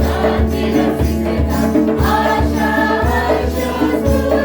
शांति रसिकता आशा हर्ष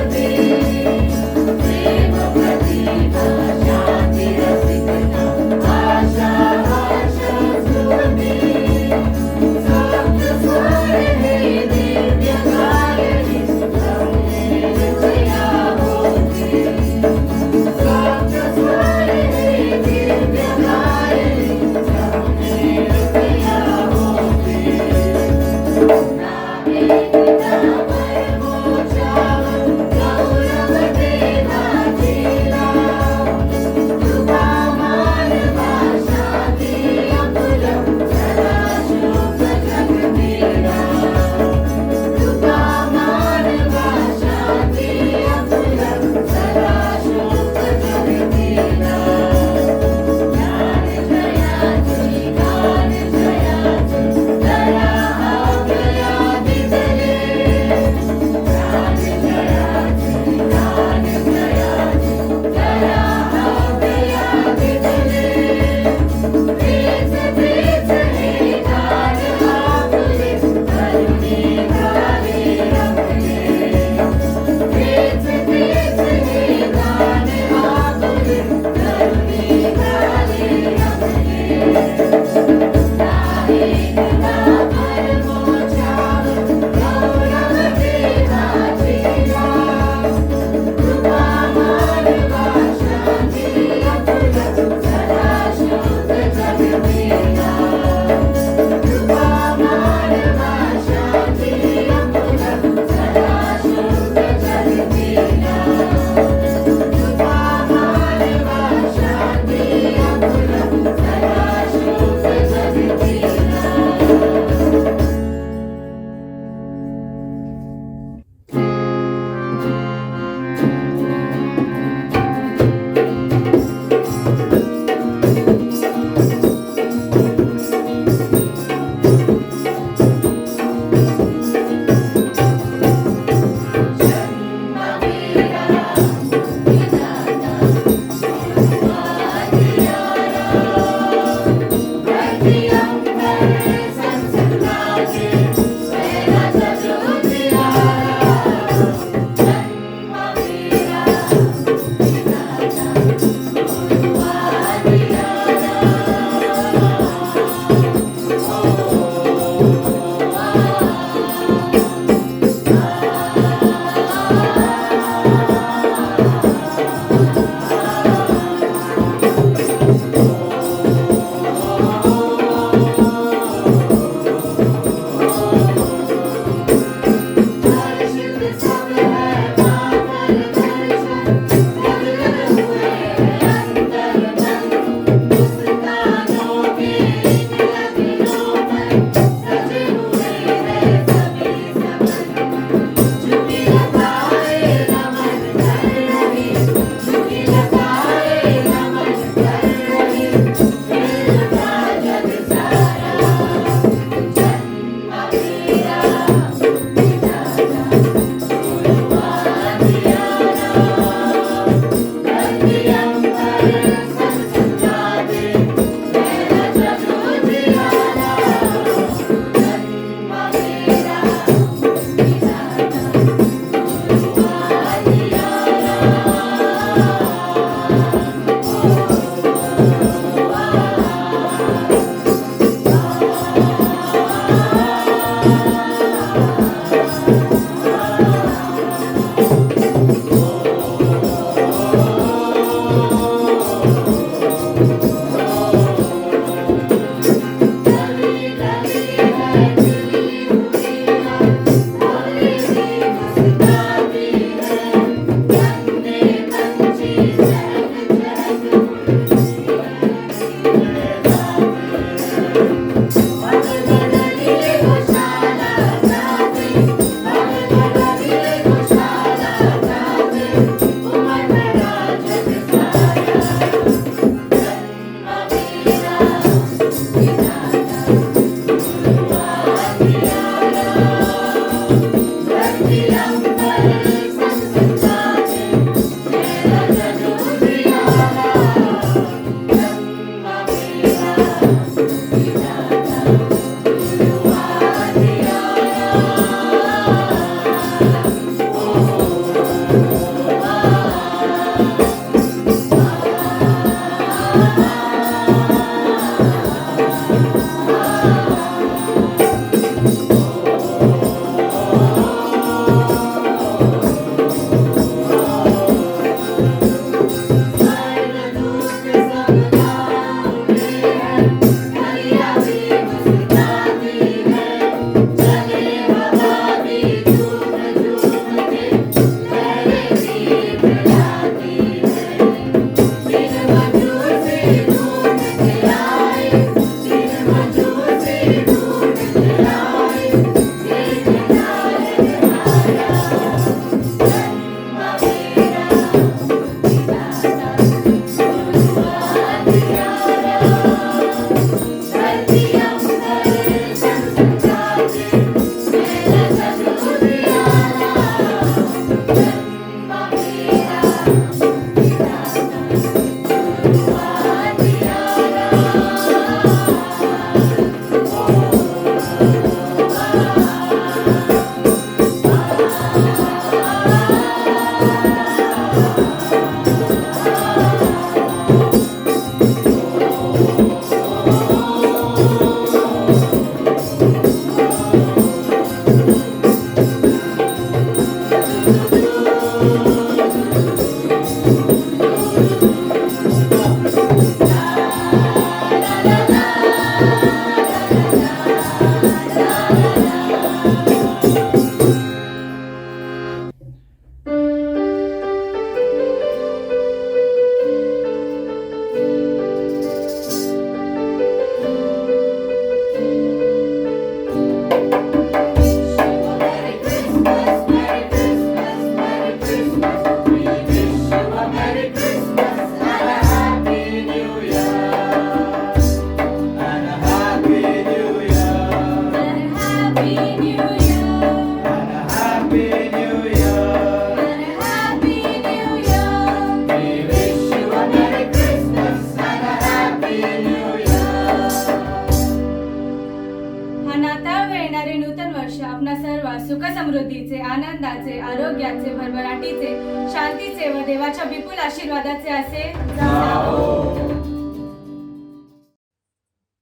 आरोग्याचे, भरभराटीचे, शांतीचे व देवाच्या विपुल आशीर्वादाचे असे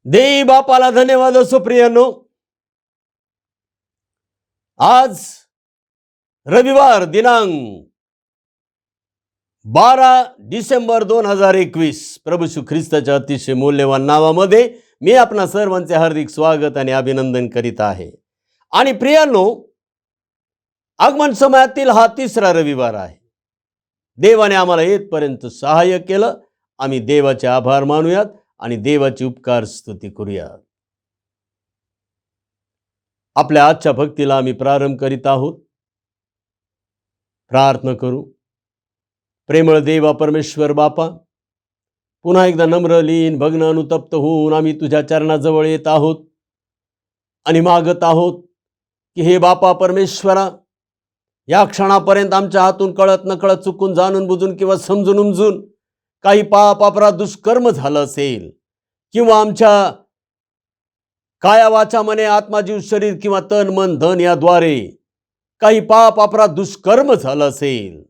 देई बापाला धन्यवाद असो. प्रियानो, आज रविवार दिनांक 12 डिसेंबर 2021 प्रभू श्री ख्रिस्ताच्या अतिशय मूल्यवान नावामध्ये मी आपणा सर्वांचे हार्दिक स्वागत आणि अभिनंदन करीत आहे. आणि प्रियानो, आगमन समयातील हा तिसरा रविवार आहे. देवाने आम्हाला येतपर्यंत सहाय्य केलं. आम्ही देवाचे आभार मानूयात आणि देवाची उपकार स्तुती करूयात. आपल्या आजच्या भक्तीला आम्ही प्रारंभ करीत आहोत. प्रार्थना करू. प्रेमळ देवा परमेश्वर बापा, पुन्हा एकदा नम्र लीन भग्न अनुतप्त होऊन आम्ही तुझ्या चरणाजवळ येत आहोत आणि मागत आहोत की हे बापा परमेश्वरा, या क्षणापर्यंत आमच्या हातून कळत नकळत चुकून जाणून बुजून किंवा समजून उमजून काही पाप अपराध दुष्कर्म झालं असेल किंवा आमच्या काया वाचा मने आत्मा जीव शरीर किंवा तन मन धन याद्वारे काही पाप अपराध दुष्कर्म झालं असेल,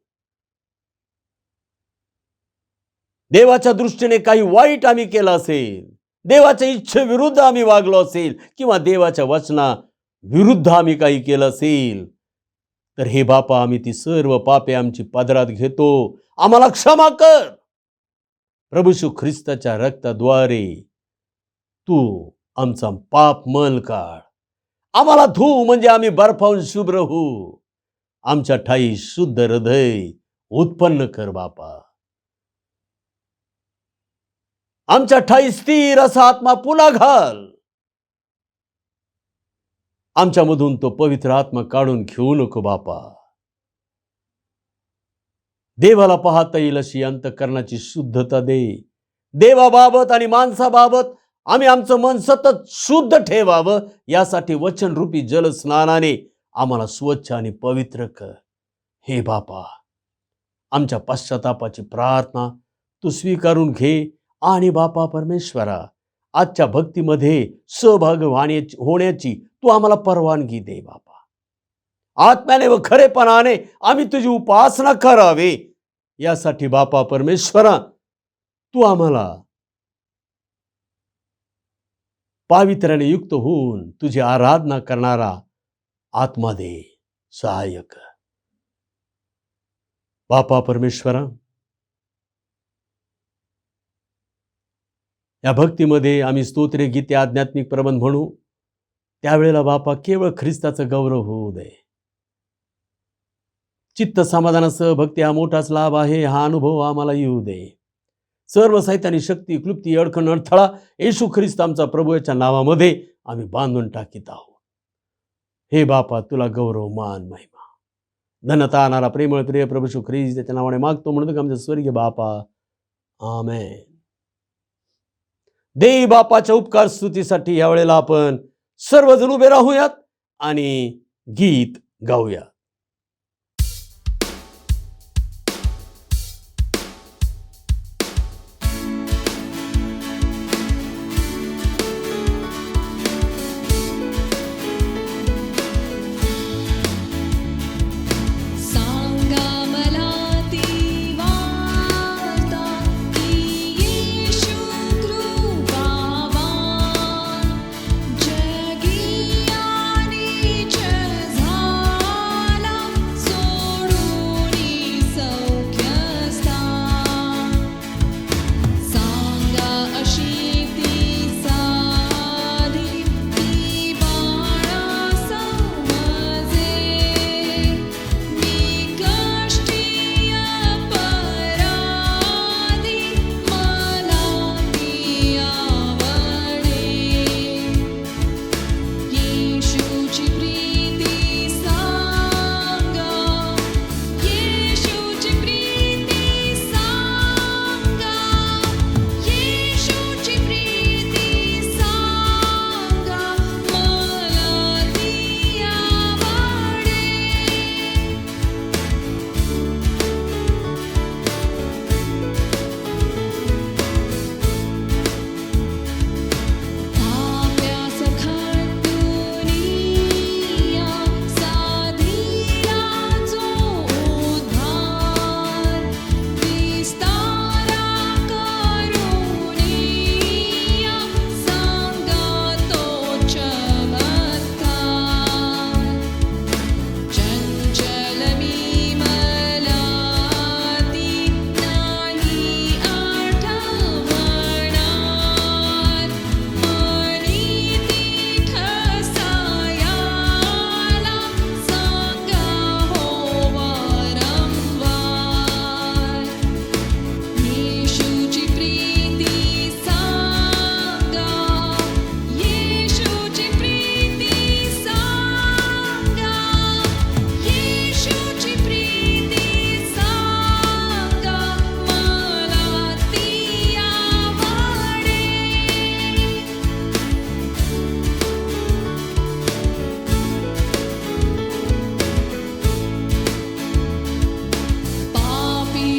देवाच्या दृष्टीने काही वाईट आम्ही केलं असेल, देवाच्या इच्छेविरुद्ध आम्ही वागलो असेल किंवा देवाच्या वचना विरुद्ध आम्ही काही केलं असेल, तर हे बापा आम्ही ती सर्व पापे आमची पदरात घेतो. आम्हाला क्षमा कर. प्रभू श्री ख्रिस्ताच्या रक्ताद्वारे तू आमचा पाप मल काढ. आम्हाला धू म्हणजे आम्ही बर्फाहून शुभ्र होऊ. आमच्या ठाई शुद्ध हृदय उत्पन्न कर बापा. आमच्या ठाई स्थिर असा आत्मा पुन्हा घाल. आमच्यामधून तो पवित्र आत्मा काढून घेऊ नको बापा. देवाला पाहता येईल अशी अंतःकरणाची शुद्धता दे. देवाबाबत आणि माणसाबाबत आम्ही आमचं मन सतत शुद्ध ठेवावं, यासाठी वचनरूपी जलस्नानाने आम्हाला स्वच्छ आणि पवित्र कर. हे बापा, आमच्या पश्चातापाची प्रार्थना तू स्वीकारून घे. आणि बापा परमेश्वरा, आजच्या भक्तीमध्ये सहभाग होण्याची तू आम्हाला परवानगी दे बापा. आत्म्याने व खरेपणाने आम्ही तुझी उपासना करावे, यासाठी बापा परमेश्वरा तू आम्हाला पावित्र्याने युक्त होऊन तुझी आराधना करणारा आत्मा दे. सहाय्य कर बापा परमेश्वरा. या भक्तीमध्ये आम्ही स्तोत्रे, गीते, आध्यात्मिक प्रबंध म्हणू, त्यावेळेला बापा केवळ ख्रिस्ताचा गौरव होऊ दे. चित्त समाधानासह भक्ती हा मोठाच लाभ आहे, हा अनुभव आम्हाला येऊ दे. सर्व साहित्याने शक्ती, क्लुप्ती, अडखण, अडथळा येशू ख्रिस्त आमचा प्रभू याच्या नावामध्ये आम्ही बांधून टाकीत आहोत. हे बापा, तुला गौरव, मान, महिमा, धन्यता आणणारा प्रेमळ प्रिय प्रभू येशू ख्रिस्त त्याच्या नावाने मागतो म्हणतो आमच्या स्वर्गीय बापा. आमेन. देई बापाच्या उपकार स्तुतीसाठी यावेळेला आपण सर्वजण उभे राहूयात आणि गीत गाऊया. जगी आणि जझा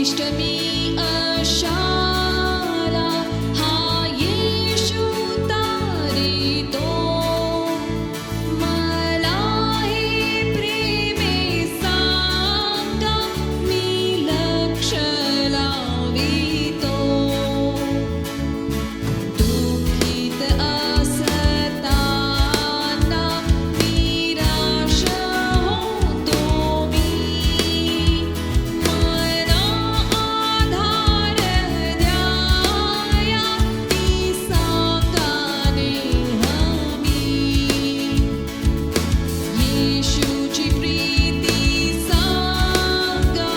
इष्टमी अशाला हा येशू तारितो मला हे प्रेमे सांगा मी लक्ष लावितो दुःखित असताना निराश होतो मी मला आधार द्याया ती सांगाने हमी येशूची प्रीती सांगा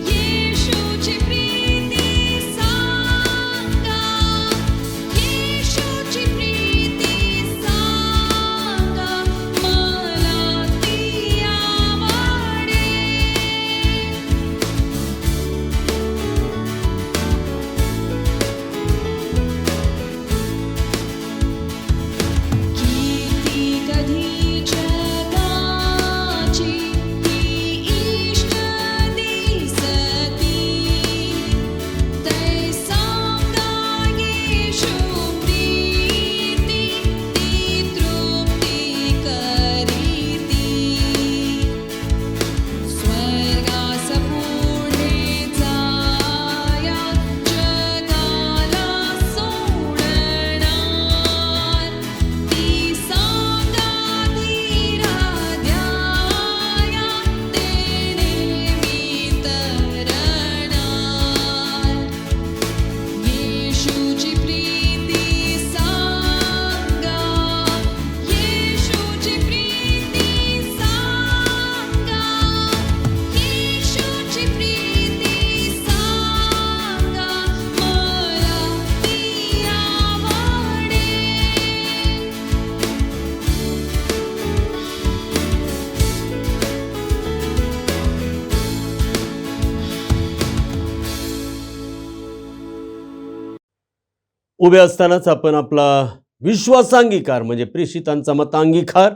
येशूची प्रीती सांगा येशूची प्रीती सांगा मला ती आवडे कीर्ती कधी जगाची ही इष्ट दिसती तै सांगा येशू प्रीती ती तृप्ती करीती स्वर्गास पुढे जाया जगाला सोडणार ती सांगा धीरा द्याया ते नेहमी तरणार येशूची प्रीती सांगा येशूची प्रीती सांगा येशूची प्रीती सांगा मला ती आवडे उभे असतानाच आपण आपला विश्वासांगीकार म्हणजे प्रेषितांचा मतांगीकार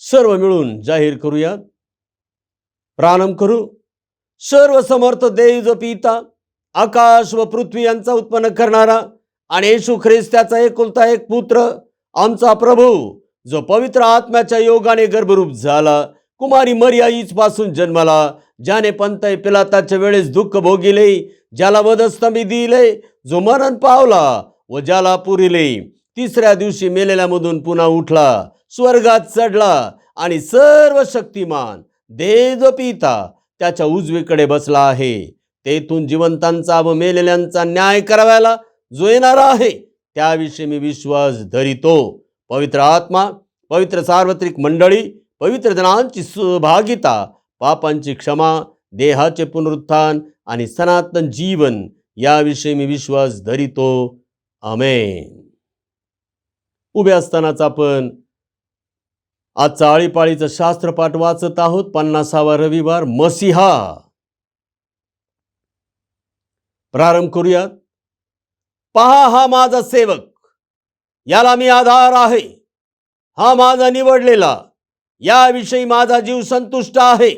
सर्व मिळून जाहीर करूया. प्रारंभ करू. सर्व समर्थ देव जो पिता आकाश व पृथ्वी यांचा उत्पन्न करणारा आणि येशू ख्रिस्त त्याचा एकुलता एक पुत्र आमचा प्रभू जो पवित्र आत्म्याच्या योगाने गर्भरूप झाला कुमारी मरिया पासून जन्माला ज्याने पंतय पिलाताच्या वेळेस दुःख भोगिले ज्याला वधस्तंभी दिले जो मरण पावला व ज्याला पुरिले तिसऱ्या दिवशी मेलेल्यामधून पुन्हा उठला स्वर्गात चढला आणि सर्व शक्तिमान देव जो पिता त्याच्या उजवीकडे बसला आहे तेथून जिवंतांचा व मेलेल्यांचा न्याय करायला जो येणार आहे त्याविषयी मी विश्वास धरितो. पवित्र आत्मा पवित्र सार्वत्रिक मंडळी पवित्र जनांची सहभागिता पापांची क्षमा देहाचे पुनरुत्थान आणि सनातन जीवन याविषयी मी विश्वास धरितो. आमेन. उभे असतानाच आपण आजचा आळीपाळीचं शास्त्रपाठ वाचत आहोत. 50वा रविवार मसीहा. प्रारंभ करूयात. पहा हा माझा सेवक याला मी आधार आहे हा माझा निवडलेला याविषयी माझा जीव संतुष्ट आहे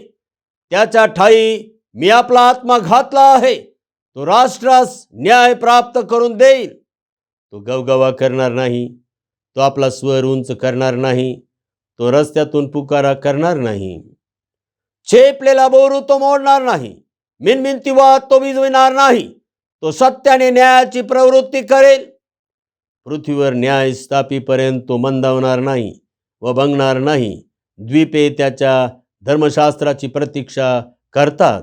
त्याच्या ठाई मी आपला आत्मा घातला आहे तो राष्ट्रास न्याय प्राप्त करून देईल. तो गवगवा करणार नाही तो आपला स्वर उंच करणार नाही तो रस्त्यातून पुकारा करणार नाही छेपलेला बोरू तो मोडणार नाही मिनमिनती वाद तो विजविणार नाही तो सत्याने न्यायाची प्रवृत्ती करेल. पृथ्वीवर न्याय स्थापीपर्यंत तो मंदावणार नाही व भंगणार नाही. द्वीपे त्याच्या धर्मशास्त्राची प्रतीक्षा करतात.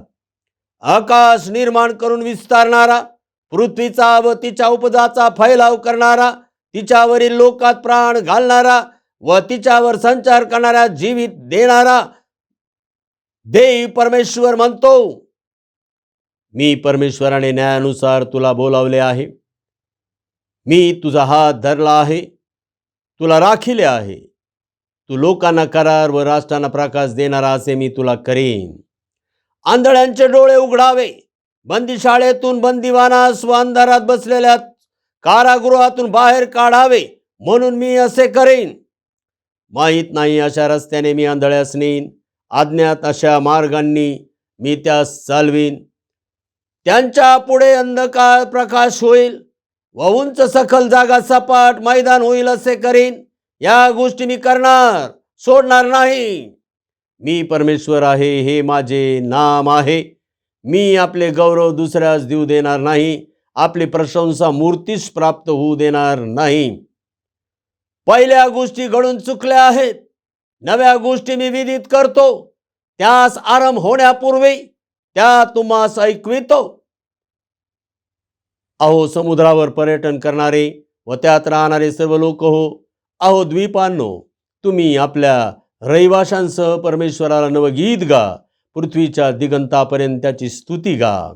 आकाश निर्माण करून विस्तारणारा पृथ्वीचा व तिच्या उपजाचा फैलाव करणारा तिच्यावरील लोकात प्राण घालणारा व तिच्यावर संचार करणारा जीवित देणारा देव परमेश्वर म्हणतो मी परमेश्वराने न्यायानुसार तुला बोलावले आहे. मी तुझा हात धरला आहे तुला राखिले आहे. तू लोकांना करार व राष्ट्रांना प्रकाश देणारा असे मी तुला करेन. आंधळ्यांचे डोळे उघडावे बंदीशाळेतून बंदिवानास व अंधारात बसलेल्या कारागृहातून बाहेर काढावे म्हणून मी असे करेन. माहीत नाही अशा रस्त्याने मी आंधळ्यास नेईन अज्ञात अशा मार्गांनी मी त्यास चालवीन. त्यांच्या पुढे अंधकार प्रकाश होईल व उंच सखल जागा सपाट मैदान होईल असे करीन. या गोष्टी मी करणार, सोडणार नाही. मी परमेश्वर आहे, हे माझे नाम आहे. मी आपले गौरव दुसऱ्यास देऊ देणार नाही, आपली प्रशंसा मूर्तीस प्राप्त होऊ देणार नाही. पहिल्या गोष्टी घडून चुकल्या आहेत, नव्या गोष्टी मी विदित करतो. त्यास आरंभ होण्यापूर्वी त्या तुम्हास ऐकवितो. अहो समुद्रावर पर्यटन करणारे व त्यात राहणारे सर्व लोक हो, अहो द्वीपांनो, तुम्ही आपल्या रहिवाशांसह परमेश्वराला नवगीत गा. पृथ्वीच्या दिगंतापर्यंत त्याची स्तुती गा.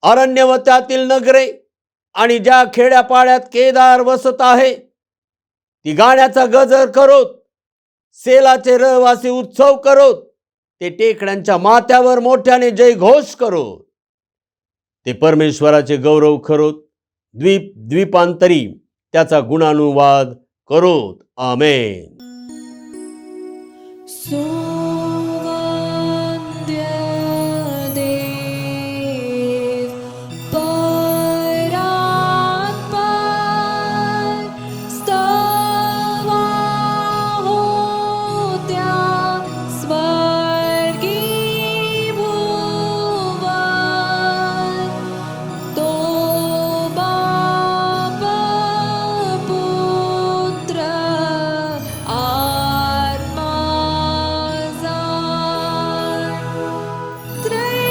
अरण्य व त्यातील नगरे आणि ज्या खेड्यापाड्यात केदार वसत आहे, ती गाण्याचा गजर करोत. सेलाचे रहिवासी उत्सव करोत. ते टेकड्यांच्या माथ्यावर मोठ्याने जयघोष करोत. ते परमेश्वराचे गौरव करोत. द्वीपांतरी त्याचा गुणानुवाद करोत. आमेन. देव परात्पर स्तवा होत्या स्वर्गी भुवन. तो बाप पुत्र आत्मा त्रैकालाद्या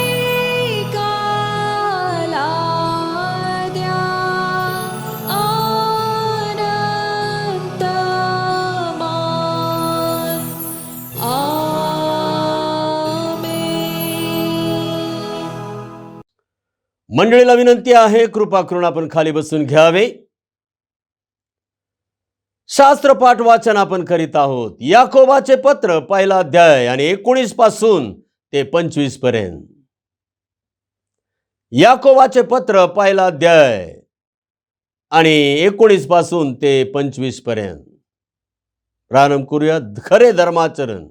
अनंतमान. आमेन. मंडळीला विनंती आहे, कृपा करून आपण खाली बसून घ्यावे. शास्त्रपाठ वाचन आपण करीत आहोत. याकोबाचे पत्र पहिला अध्याय आणि 19 पासून ते 25 पर्यंत. याकोबाचे पत्र पहिला अध्याय आणि 19 पासून ते 25 पर्यंत. प्रारंभ करूया. खरे धर्माचरण.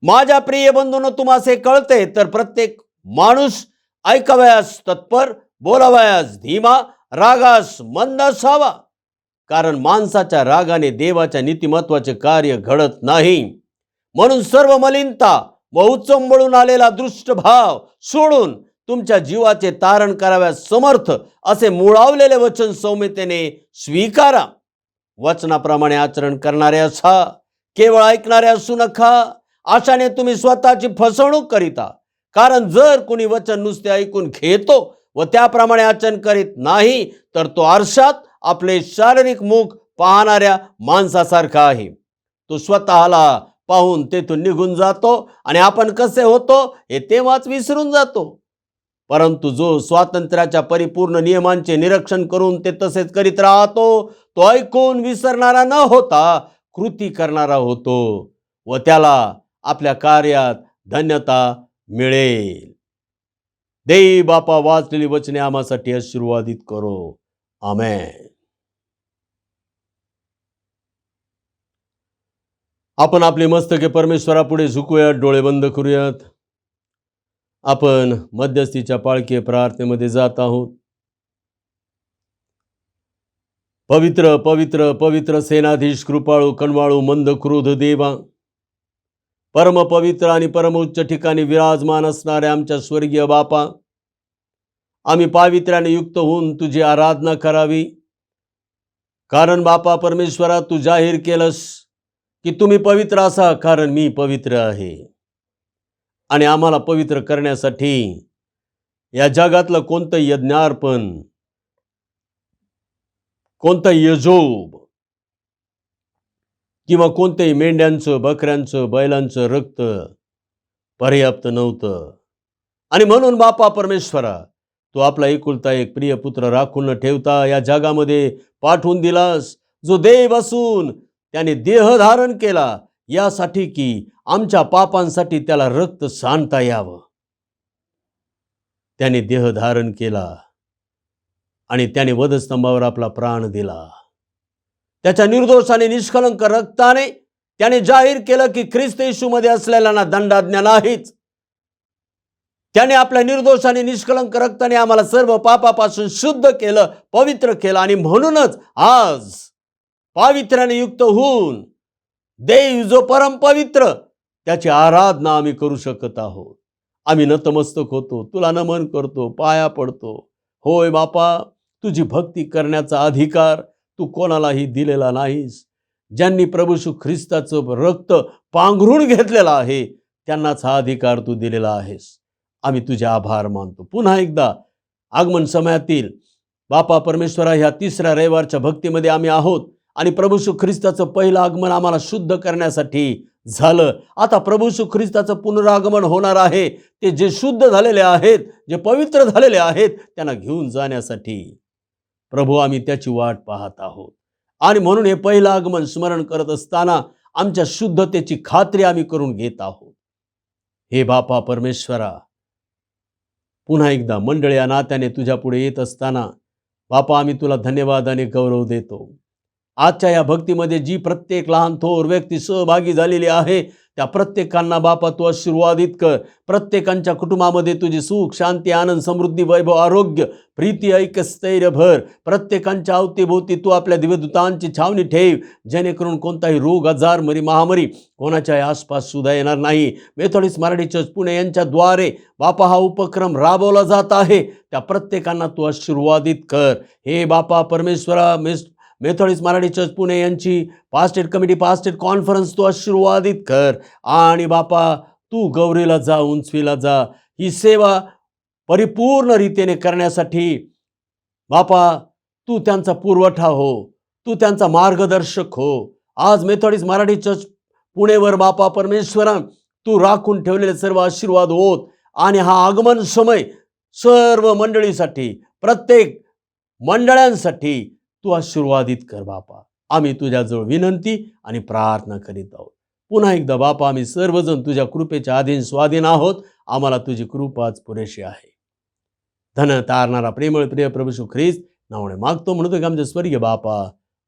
माझ्या प्रिय बंधूंनो, तुम्हास कळते तर प्रत्येक माणूस ऐकावयास तत्पर, बोलावयास धीमा, रागास मंद असावा. कारण माणसाच्या रागाने देवाच्या नीतिमत्वाचे कार्य घडत नाही. म्हणून सर्व मलिनता व उचंबळून आलेला दृष्ट भाव सोडून तुमच्या जीवाचे तारण कराव्यास समर्थ असे मुळावलेले वचन सौम्यतेने स्वीकारा. वचनाप्रमाणे आचरण करणारे असा, केवळ ऐकणारे असू नका. अशाने तुम्ही स्वतःची फसवणूक करीता. कारण जर कोणी वचन नुसते ऐकून घेतो व त्याप्रमाणे आचरण करीत नाही, तर तो आरशात आपले शारीरिक मुख पाहणाऱ्या माणसासारखा आहे. तो स्वतःला पाहून तेथून निघून जातो आणि आपण कसे होतो हे तेव्हाच विसरून जातो. परंतु जो स्वातंत्र्याच्या परिपूर्ण नियमांचे निरीक्षण करून ते तसेच करीत राहतो, तो ऐकून विसरणारा न होता कृती करणारा होतो व त्याला आपल्या कार्यात धन्यता मिळेल. देव बापा वाचलेली वचने आम्हासाठी आशीर्वादित करो. आमेन. आपण आपले मस्तके परमेश्वरापुढे झुकूयात, डोळे बंद करूयात. आपण मध्यस्थीच्या पाळकीय प्रार्थनेमध्ये जात आहोत. पवित्र पवित्र पवित्र सेनाधीश, कृपाळू, कणवाळू, मंद क्रोध देवा, परम पवित्र आणि परम उच्च ठिकाणी विराजमान असणारे आमच्या स्वर्गीय बापा, आम्ही पावित्र्याने युक्त होऊन तुझी आराधना करावी. कारण बापा परमेश्वरा, तू जाहीर केलंस की तुम्ही पवित्र असा, कारण मी पवित्र आहे. आणि आम्हाला पवित्र करण्यासाठी या जगातलं कोणतं यज्ञार्पण, कोणतं यजोब किंवा कोणत्याही मेंढ्यांचं, बकऱ्यांचं, बैलांचं रक्त पर्याप्त नव्हतं. आणि म्हणून बापा परमेश्वरा, तू आपला एकुलता एक प्रिय पुत्र राखून न ठेवता या जगामध्ये पाठवून दिलास, जो देव असून त्याने देह धारण केला, यासाठी की आमच्या पापांसाठी त्याला रक्त सांडता यावं. त्याने देह धारण केला आणि त्याने वधस्तंभावर आपला प्राण दिला. त्याच्या निर्दोष आणि निष्कलंक रक्ताने त्याने जाहीर केलं की ख्रिस्त येशूमध्ये असलेल्यांना दंडाज्ञा नाहीच. त्याने आपल्या निर्दोष आणि निष्कलंक रक्ताने आम्हाला सर्व पापापासून शुद्ध केलं, पवित्र केलं, आणि म्हणूनच आज पावित्र्याने युक्त होऊन देव जो परम पवित्र त्याची आराधना आम्ही करू शकत आहोत. आम्ही नतमस्तक होतो, तुला नमन करतो, पाया पडतो. होय बापा, तुझी भक्ती करण्याचा अधिकार तू कोणालाही दिलेला नाहीस. ज्यांनी प्रभू येशू ख्रिस्ताचं रक्त पांघरून घेतलेला आहे त्यांनाच हा अधिकार तू दिलेला आहेस. आम्ही तुझे आभार मानतो. पुन्हा एकदा आगमन समयातील बापा परमेश्वरा, ह्या तिसऱ्या रविवारच्या भक्तीमध्ये आम्ही आहोत आणि प्रभू येशू ख्रिस्ताचं पहिलं आगमन आम्हाला शुद्ध करण्यासाठी झालं. आता प्रभू येशू ख्रिस्ताचं पुनरागमन होणार आहे. ते जे शुद्ध झालेले आहेत, जे पवित्र झालेले आहेत, त्यांना घेऊन जाण्यासाठी प्रभू आम्ही त्याची वाट पाहत आहोत. आणि म्हणून हे पहिलं आगमन स्मरण करत असताना आमच्या शुद्धतेची खात्री आम्ही करून घेत आहोत. हे बापा परमेश्वरा, पुन्हा एकदा मंडळी या नात्याने तुझ्या पुढे येत असताना बापा आम्ही तुला धन्यवाद आणि गौरव देतो. आजच्या या भक्तीमध्ये जी प्रत्येक लहान थोर व्यक्ती सहभागी झालेली आहे त्या प्रत्येकांना बापा तू आशीर्वादित कर. प्रत्येकांच्या कुटुंबामध्ये तुझी सुख, शांती, आनंद, समृद्धी, वैभव, आरोग्य, प्रीती, ऐक्य, स्थैर्य भर. प्रत्येकांच्या अवतीभोवती तू आपल्या दिव्यदूतांची छावणी ठेव, जेणेकरून कोणताही रोग, आजार, महामारी कोणाच्याही आसपास सुद्धा येणार नाही. मेथोडिस्ट मराठी चर्च पुणे यांच्याद्वारे बापा हा उपक्रम राबवला जात आहे. त्या प्रत्येकांना तू आशीर्वादित कर. हे बापा परमेश्वरा, मेथोडिस्ट मराठी चर्च पुणे यांची पास्टेट कमिटी, पास्टेट कॉन्फरन्स तू आशीर्वादित कर. आणि बापा तू गौरीला जा, उंचवीला जा. ही सेवा परिपूर्ण रीतीने करण्यासाठी बापा तू त्यांचा पुरवठा हो, तू त्यांचा मार्गदर्शक हो. आज मेथोडिस्ट मराठी चर्च पुणेवर बापा परमेश्वरा तू राखून ठेवलेले सर्व आशीर्वाद होत. आणि हा आगमन समय सर्व मंडळीसाठी, प्रत्येक मंडळांसाठी तू आशीर्वादित कर बापा. आम्ही तुझ्याजवळ विनंती आणि प्रार्थना करीत आहोत. पुन्हा एकदा बापा आम्ही सर्वजण तुझ्या कृपेच्या अधीन स्वाधीन आहोत. आम्हाला तुझी कृपाच पुरेशी आहे. धन तारणारा प्रेमळ प्रिय प्रभू येशू ख्रिस्त नावाने मागतो, म्हणतो की आमचे स्वर्गीय बापा,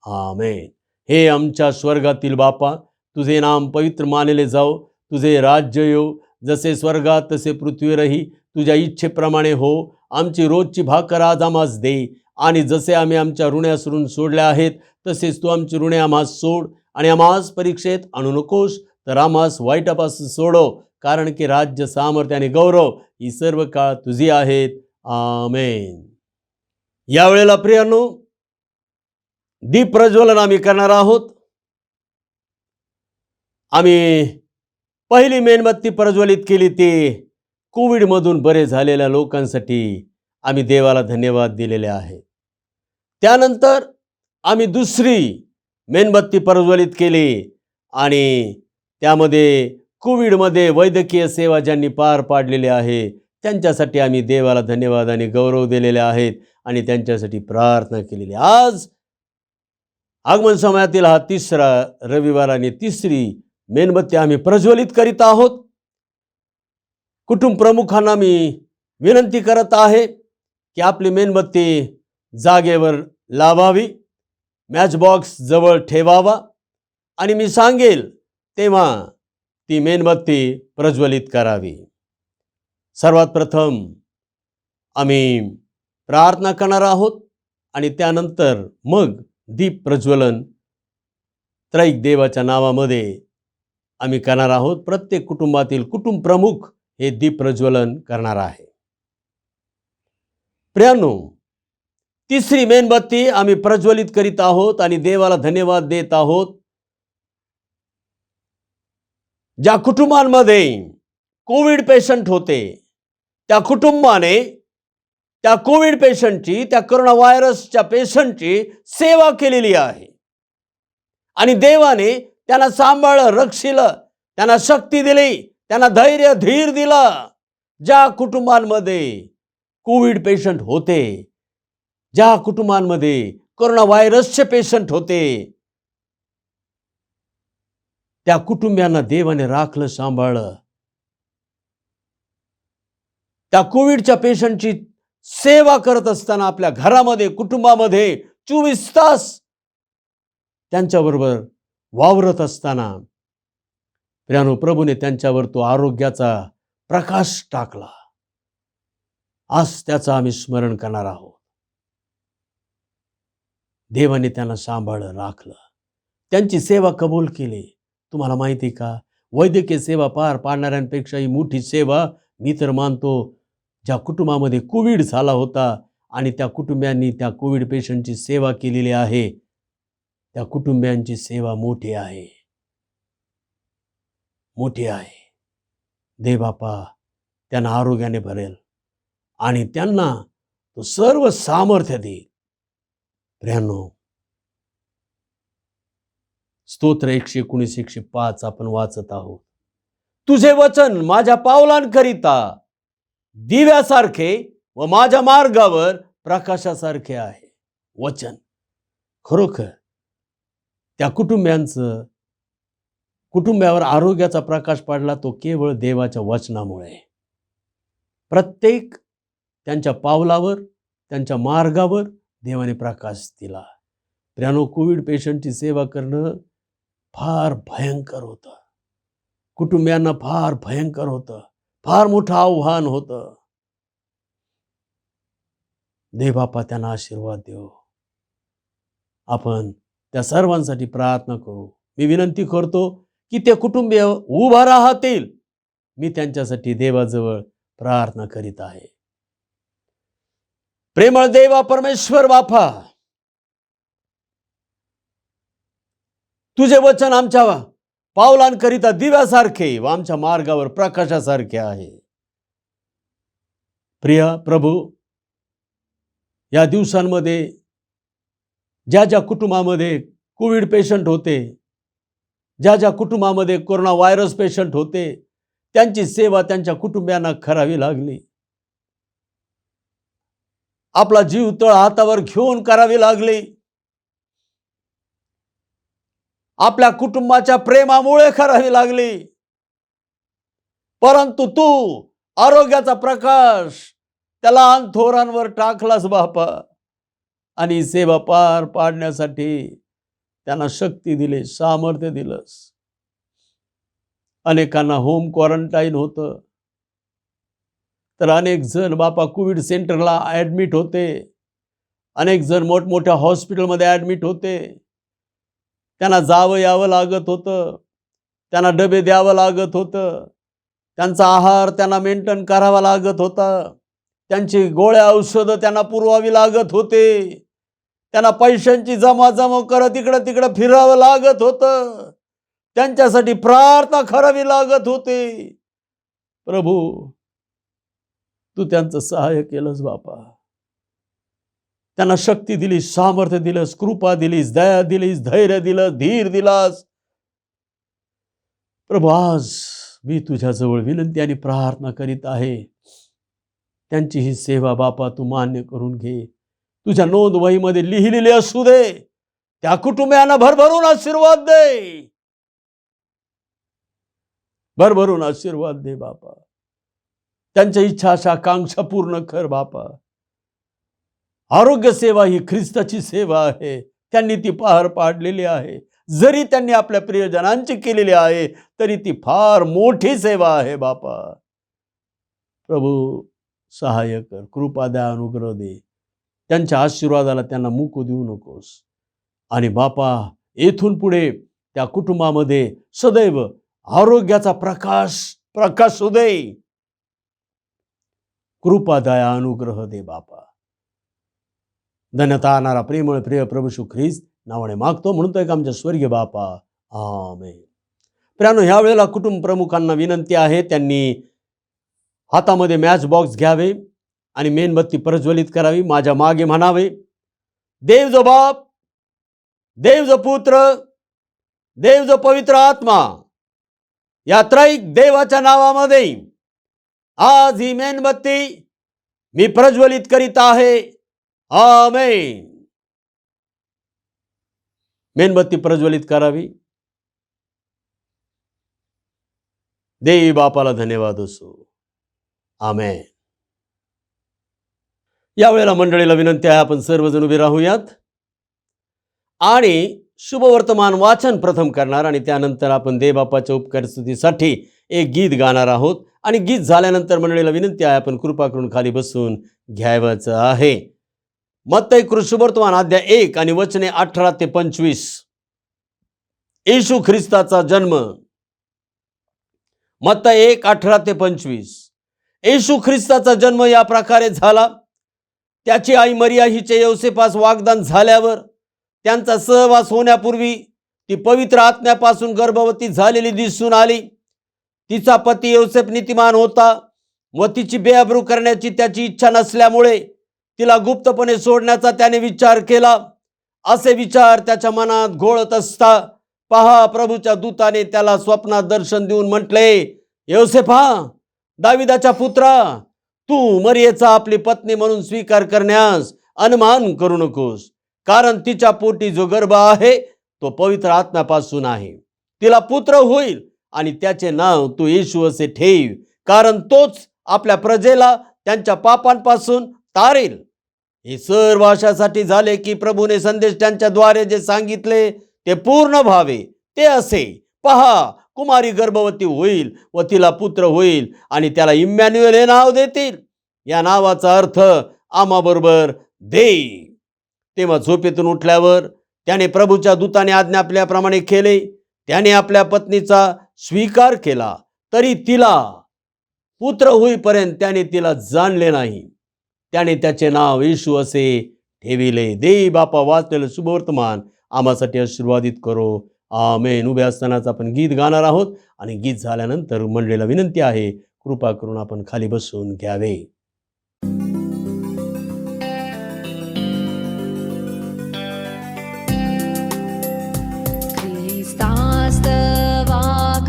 आमेन. हे आमच्या स्वर्गातील बापा, तुझे नाम पवित्र मानले जाओ, तुझे राज्य येऊ, जसे स्वर्गात तसे पृथ्वीवरही तुझ्या इच्छेप्रमाणे हो. आमची रोजची भाकर आज आम्हास दे, आणि जसे आम्ही आमच्या ऋण्यास ऋण सोडले आहेत तसेच तू आमची ऋणे आम्हास सोड, आणि आम्हास परीक्षेत आणू नकोस, तर आम्हास वाईटापासून सोडव. कारण की राज्य, सामर्थ्य आणि गौरव ही सर्व काळ तुझी आहेत. आमेन. यावेळेला प्रियांनो, दीप प्रज्वलन आम्ही करणार आहोत. आम्ही पहिली मेणबत्ती प्रज्वलित केली ती कोविडमधून बरे झालेल्या लोकांसाठी आम्ही देवाला धन्यवाद दिलेले आहेत. त्यानंतर आम्ही दुसरी मेणबत्ती प्रज्वलित केली आणि त्यामध्ये कोविडमध्ये वैद्यकीय सेवा ज्यांनी पार पाडलेली आहे त्यांच्यासाठी आम्ही देवाला धन्यवाद आणि गौरव दिलेले आहेत आणि त्यांच्यासाठी प्रार्थना केलेली. आज आगमन समयातील हा तिसरा रविवार आणि तिसरी मेणबत्ती आम्ही प्रज्वलित करीत आहोत. कुटुंब प्रमुखांना मी विनंती करत आहे की आपली मेणबत्ती जागेवर लावावी, मॅच बॉक्स जवळ ठेवावा आणि मी सांगेल तेव्हा ती मेणबत्ती प्रज्वलित करावी. सर्वात प्रथम आम्ही प्रार्थना करणार आहोत आणि त्यानंतर मग दीप प्रज्वलन त्रैक देवाच्या नावामध्ये आम्ही करणार आहोत. प्रत्येक कुटुंबातील कुटुंब प्रमुख हे दीप प्रज्वलन करणार आहे. प्रियांनो, तिसरी मेणबत्ती आम्ही प्रज्वलित करीत आहोत आणि देवाला धन्यवाद देत आहोत. ज्या कुटुंबांमध्ये कोविड पेशंट होते त्या कुटुंबाने त्या कोविड पेशंटची, त्या कोरोना व्हायरसच्या पेशंटची सेवा केलेली आहे आणि देवाने त्यांना सांभाळलं, रक्षिलं, त्यांना शक्ती दिली, त्यांना धैर्य, धीर दिला. ज्या कुटुंबांमध्ये कोविड पेशंट होते, ज्या कुटुंबांमध्ये कोरोना व्हायरसचे पेशंट होते, त्या कुटुंबियांना देवाने राखलं, सांभाळलं. त्या कोविडच्या पेशंटची सेवा करत असताना आपल्या घरामध्ये, कुटुंबामध्ये 24 तास त्यांच्याबरोबर वावरत असताना प्रियांनो, प्रभूने त्यांच्यावर तो आरोग्याचा प्रकाश टाकला. आज त्याचं आम्ही स्मरण करणार आहोत. देवाने त्यांना सांभाळलं, राखलं, त्यांची सेवा कबूल केली. तुम्हाला माहिती आहे का, वैद्यकीय सेवा पार पाडणाऱ्यांपेक्षाही मोठी सेवा मी तर मानतो ज्या कुटुंबामध्ये कोविड झाला होता आणि त्या कुटुंबियांनी त्या कोविड पेशंटची सेवा केलेली आहे, त्या कुटुंबियांची सेवा मोठी आहे, मोठी आहे. देवबापा त्यांना आरोग्याने भरेल आणि त्यांना तो सर्व सामर्थ्य देईल. प्रियांनो, स्तोत्र 119 105 आपण वाचत आहोत. तुझे वचन माझ्या पावलांकरिता दिव्यासारखे व माझ्या मार्गावर प्रकाशासारखे आहे. वचन खरोखर त्या कुटुंबावर आरोग्याचा प्रकाश पडला तो केवळ देवाच्या वचनामुळे. प्रत्येक त्यांच्या पावलावर, त्यांच्या मार्गावर देवाने प्रकाश दिला. प्रियांनो, कोविड पेशंटची सेवा करणं फार भयंकर होतं, कुटुंबियांना फार भयंकर होतं, फार मोठं आव्हान होतं. देवबापा त्यांना आशीर्वाद देव. आपण त्या सर्वांसाठी प्रार्थना करू. मी विनंती करतो की ते कुटुंबीय उभा राहतील. मी त्यांच्यासाठी देवाजवळ प्रार्थना करीत आहे. प्रेमळ देवा परमेश्वर बापा, तुझे वचन आमच्या पावलांकरिता दिव्यासारखे व आमच्या मार्गावर प्रकाशासारखे आहे. प्रिय प्रभू, या दिवसांमध्ये ज्या ज्या कुटुंबामध्ये कोविड पेशंट होते, ज्या ज्या कुटुंबामध्ये कोरोना व्हायरस पेशंट होते, त्यांची सेवा त्यांच्या कुटुंबियांना करावी लागली. आपला जीव तळ हातावर घेऊन करावी लागली. आपल्या कुटुंबाच्या प्रेमामुळे करावी लागली. परंतु तू आरोग्याचा प्रकाश त्या लहान थोरांवर टाकलास बापा आणि सेवा पार पाडण्यासाठी त्यांना शक्ती दिली, सामर्थ्य दिलंस. अनेकांना होम क्वारंटाईन होतं, तर अनेक जण बापा कोविड सेंटरला ॲडमिट होते, अनेक जण मोठमोठ्या हॉस्पिटलमध्ये ॲडमिट होते. त्यांना जावं यावं लागत होतं, त्यांना डबे द्यावं लागत होतं, त्यांचा आहार त्यांना मेंटेन करावा लागत होता, त्यांची गोळ्या औषधं त्यांना पुरवावी लागत होते, त्यांना पैशांची जमा करत इकडं तिकडं फिरावं लागत होतं, त्यांच्यासाठी प्रार्थना करावी लागत होती. प्रभू, तू त्यांचं सहाय्य केलंस बापा. त्यांना शक्ती दिलीस, सामर्थ्य दिलंस, कृपा दिलीस, दया दिलीस, धैर्य दिलं, धीर दिलास. प्रभू, आज मी तुझ्याजवळ विनंती आणि प्रार्थना करीत आहे. त्यांची ही सेवा बापा तू मान्य करून घे. तुझ्या नोंद वहीमध्ये लिहिलेली असू दे. त्या कुटुंबियांना भरभरून आशीर्वाद दे, भरभरून आशीर्वाद दे बापा. त्यांच्या इच्छा आशा आकांक्षा पूर्ण कर बापा. आरोग्य सेवा ही ख्रिस्ताची सेवा आहे, त्यांनी ती पार पाडलेली आहे. जरी त्यांनी आपल्या प्रियजनांची केलेली आहे तरी ती फार मोठी सेवा आहे बापा. प्रभू, सहाय्य कर, कृपा द्या, अनुग्रह दे. त्यांच्या आशीर्वादाला त्यांना मुकू देऊ नकोस. आणि बापा, येथून पुढे त्या कुटुंबामध्ये सदैव आरोग्याचा प्रकाश दे. कृपा दया अनुग्रह दे बापा. धन्यता आणणारा प्रेमळ प्रिय प्रभू येशू ख्रिस्त नावाने मागतो, म्हणतो एक आमच्या स्वर्गीय बापा, आमेन. प्रियांनो, ह्या वेळेला कुटुंब प्रमुखांना विनंती आहे, त्यांनी हातामध्ये मॅच बॉक्स घ्यावे आणि मेणबत्ती प्रज्वलित करावी. माझ्या मागे म्हणावे, देव जो बाप, देव जो पुत्र, देव जो पवित्र आत्मा, या त्रैक देवाच्या नावामध्ये आज ही मेणबत्ती मी प्रज्वलित करीत आहे. आमेन. मेणबत्ती प्रज्वलित करावी. देवी बापाला धन्यवाद असो. आमेन. यावेळेला मंडळीला विनंती आहे, आपण सर्वजण उभे राहूयात आणि शुभवर्तमान वाचन प्रथम करणार आणि त्यानंतर आपण देवबापाच्या उपकार स्तुतीसाठी एक गीत गाणार आहोत. आणि गीत झाल्यानंतर मंडळीला विनंती आहे आपण कृपा करून खाली बसून घ्यायचं आहे. मत्तई कृष्णवर्तमान अध्याय 1 आणि वचने 18 ते 25. येशू ख्रिस्ताचा जन्म. मत्तई 1 18 ते 25. येशू ख्रिस्ताचा जन्म या प्रकारे झाला. त्याची आई मरिया हिचे योसेफास वाग्दान झाल्यावर त्यांचा सहवास होण्यापूर्वी ती पवित्र आत्म्यापासून गर्भवती झालेली दिसून आली. तिचा पती योसेफ नीतिमान होता व तिची बेअब्रू करण्याची त्याची इच्छा नसल्यामुळे तिला गुप्तपणे सोडण्याचा त्याने विचार केला. असे विचार त्याच्या मनात घोळत असता पहा, प्रभूच्या दूताने त्याला स्वप्नात दर्शन देऊन म्हटले, योसेफा, दाविदाच्या पुत्रा, तू मरियेचा आपली पत्नी म्हणून स्वीकार करण्यास अनुमान करू नकोस, कारण तिच्या पोटी जो गर्भ आहे तो पवित्र आत्म्यापासून आहे. तिला पुत्र होईल आणि त्याचे नाव तू येशू असे ठेव, कारण तोच आपल्या प्रजेला त्यांच्या पापांपासून तारेल. हे सर्व अशासाठी झाले की प्रभूने संदेश त्यांच्याद्वारे जे सांगितले ते पूर्ण व्हावे. ते असे, पहा, कुमारी गर्भवती होईल व तिला पुत्र होईल आणि त्याला इम्मॅन्युएल हे नाव देतील. या नावाचा अर्थ आम्हाबरोबर देव. तेव्हा झोपेतून उठल्यावर त्याने प्रभूच्या दूताने आज्ञापल्याप्रमाणे केले. त्याने आपल्या पत्नीचा स्वीकार केला, तरी तिला पुत्र होईपर्यंत त्याने तिला जाणले नाही. त्याने त्याचे नाव येशू असे ठेविले. दे बापा वाचलेलं शुभवर्तमान आम्हासाठी आशीर्वादित करो. आमेन. उभ्या असतानाच आपण गीत गाणार आहोत आणि गीत झाल्यानंतर मंडळीला विनंती आहे कृपा करून आपण खाली बसून घ्यावे. ख्रिस्तास्तवा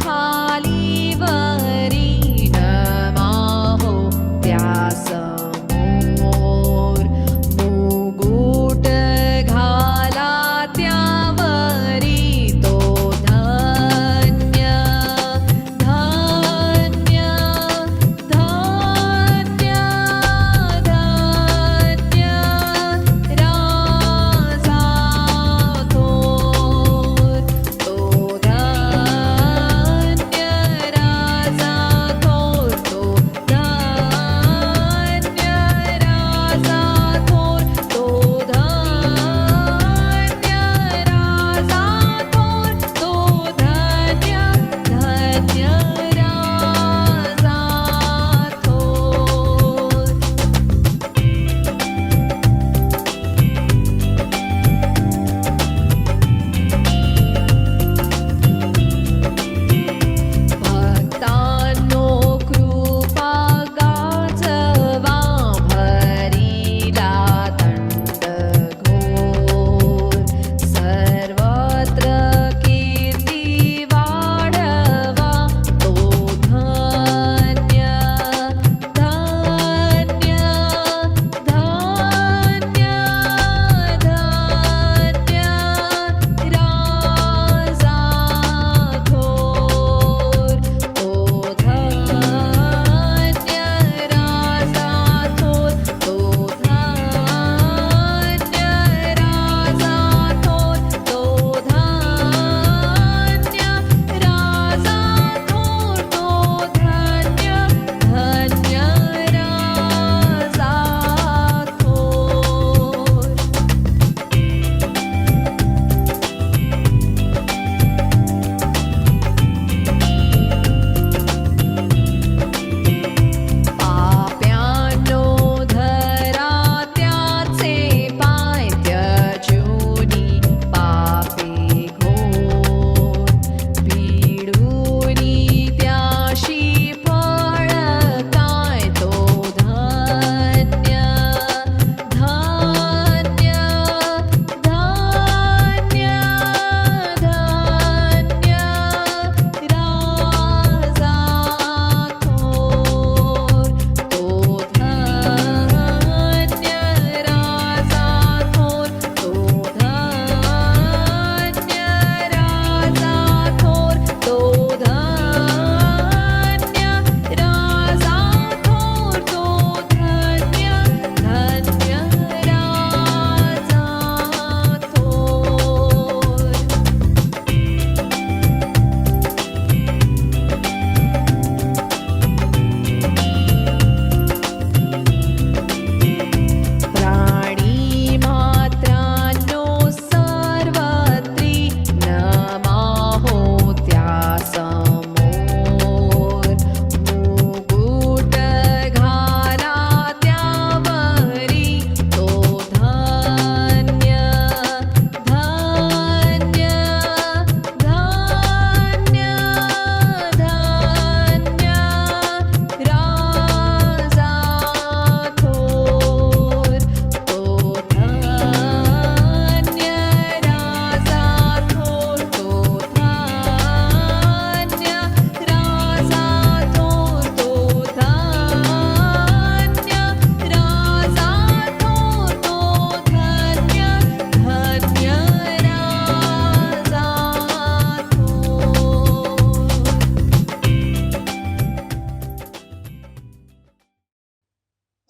खाली वरी नमाहो त्यासमोर मुकुट घाला त्यावरी तो धन्य धन्य धन्य धन्य राजा थोर तो धन्य राजा थोर तो धन्य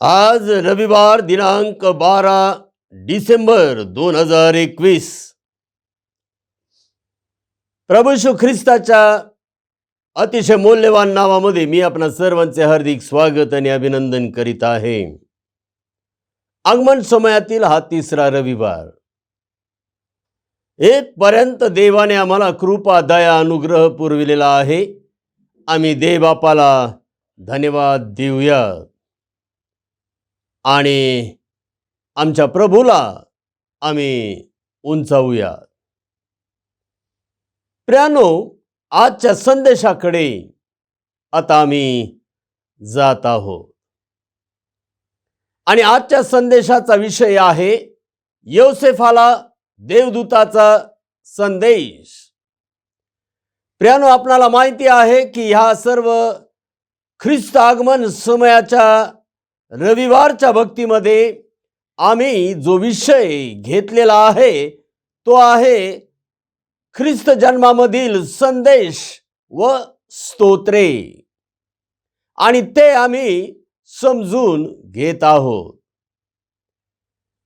आज रविवार दिनांक 12 डिसेंबर 2021. प्रभू येशू ख्रिस्ताच्या अतिशय मौल्यवान नावामध्ये मी आपणा सर्वांचे हार्दिक स्वागत आणि अभिनंदन करीत आहे. आगमन समयातील हा तिसरा रविवार. पर्यंत देवाने आम्हाला कृपा दया अनुग्रह पुरविलेला आहे. आम्ही देवबापाला धन्यवाद देऊया आणि आमच्या प्रभूला आम्ही उंचावूया. प्रियानो, आजच्या संदेशाकडे आता आम्ही जात आहोत आणि आजच्या संदेशाचा विषय आहे योसेफाला देवदूताचा संदेश. प्रियानो, आपणाला माहिती आहे की ह्या सर्व ख्रिस्त आगमन समयाच्या रविवारच्या भक्तीमध्ये आम्ही जो विषय घेतलेला आहे तो आहे ख्रिस्त जन्मामधील संदेश व स्तोत्रे, आणि ते आम्ही समजून घेत आहोत.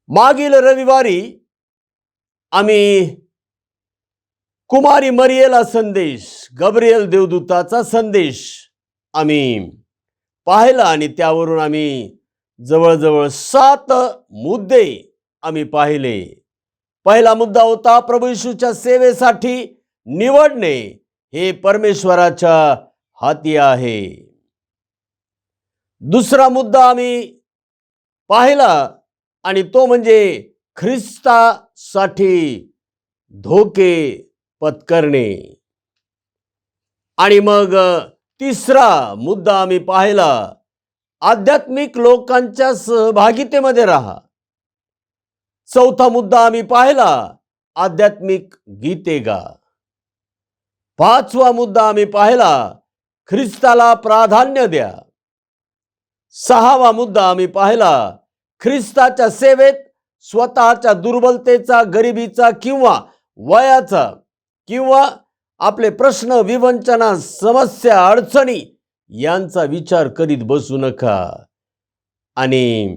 मागील रविवारी आम्ही कुमारी मरियेला संदेश, गब्रिएल देवदूताचा संदेश आम्ही पाहिला आणि त्यावरून आम्ही जवळजवळ 7 मुद्दे आम्ही पाहिले. पहिला मुद्दा होता प्रभू येशूच्या सेवेसाठी निवडणे हे परमेश्वराच्या हाती आहे. दुसरा मुद्दा आम्ही पाहिला आणि तो म्हणजे ख्रिस्तासाठी धोके पत्करणे. आणि मग तिसरा मुद्दा आम्ही पाहिला, आध्यात्मिक लोकांच्या सहभागितेमध्ये राहा. चौथा मुद्दा आम्ही पाहिला, आध्यात्मिक गीते गा. पाचवा मुद्दा आम्ही पाहिला, ख्रिस्ताला प्राधान्य द्या. सहावा मुद्दा आम्ही पाहिला, ख्रिस्ताच्या सेवेत स्वतःच्या दुर्बलतेचा, गरिबीचा किंवा वयाचा किंवा आपले प्रश्न, विवंचना, समस्या, अडचणी यांचा विचार करीत बसू नका. आणि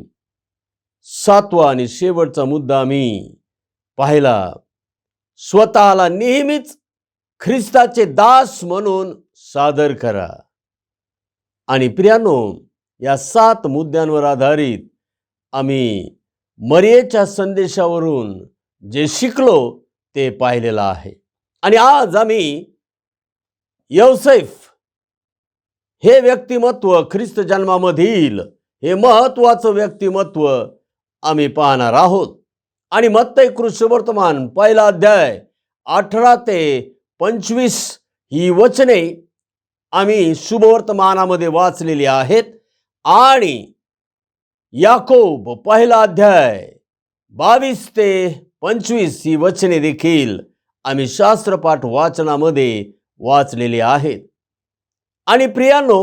सातवा आणि शेवटचा मुद्दा आम्ही पाहिला, स्वतःला नेहमीच ख्रिस्ताचे दास म्हणून सादर करा. आणि प्रियानो, या 7 मुद्द्यांवर आधारित आम्ही मरियेच्या संदेशावरून जे शिकलो ते पाहिलेलं आहे. आणि आज आम्ही योसेफ हे व्यक्तिमत्व, ख्रिस्त जन्मामधील हे महत्वाचं व्यक्तिमत्व आम्ही पाहणार आहोत. आणि मत्तई कृष्णवर्तमान पहिला अध्याय 18 ते 25 ही वचने आम्ही शुभवर्तमानामध्ये वाचलेली आहेत. आणि याकोब पहिला अध्याय 22 ते 25 ही वचने देखील आम्ही शास्त्रपाठ वाचनामध्ये वाचलेली आहेत. आणि प्रियानो,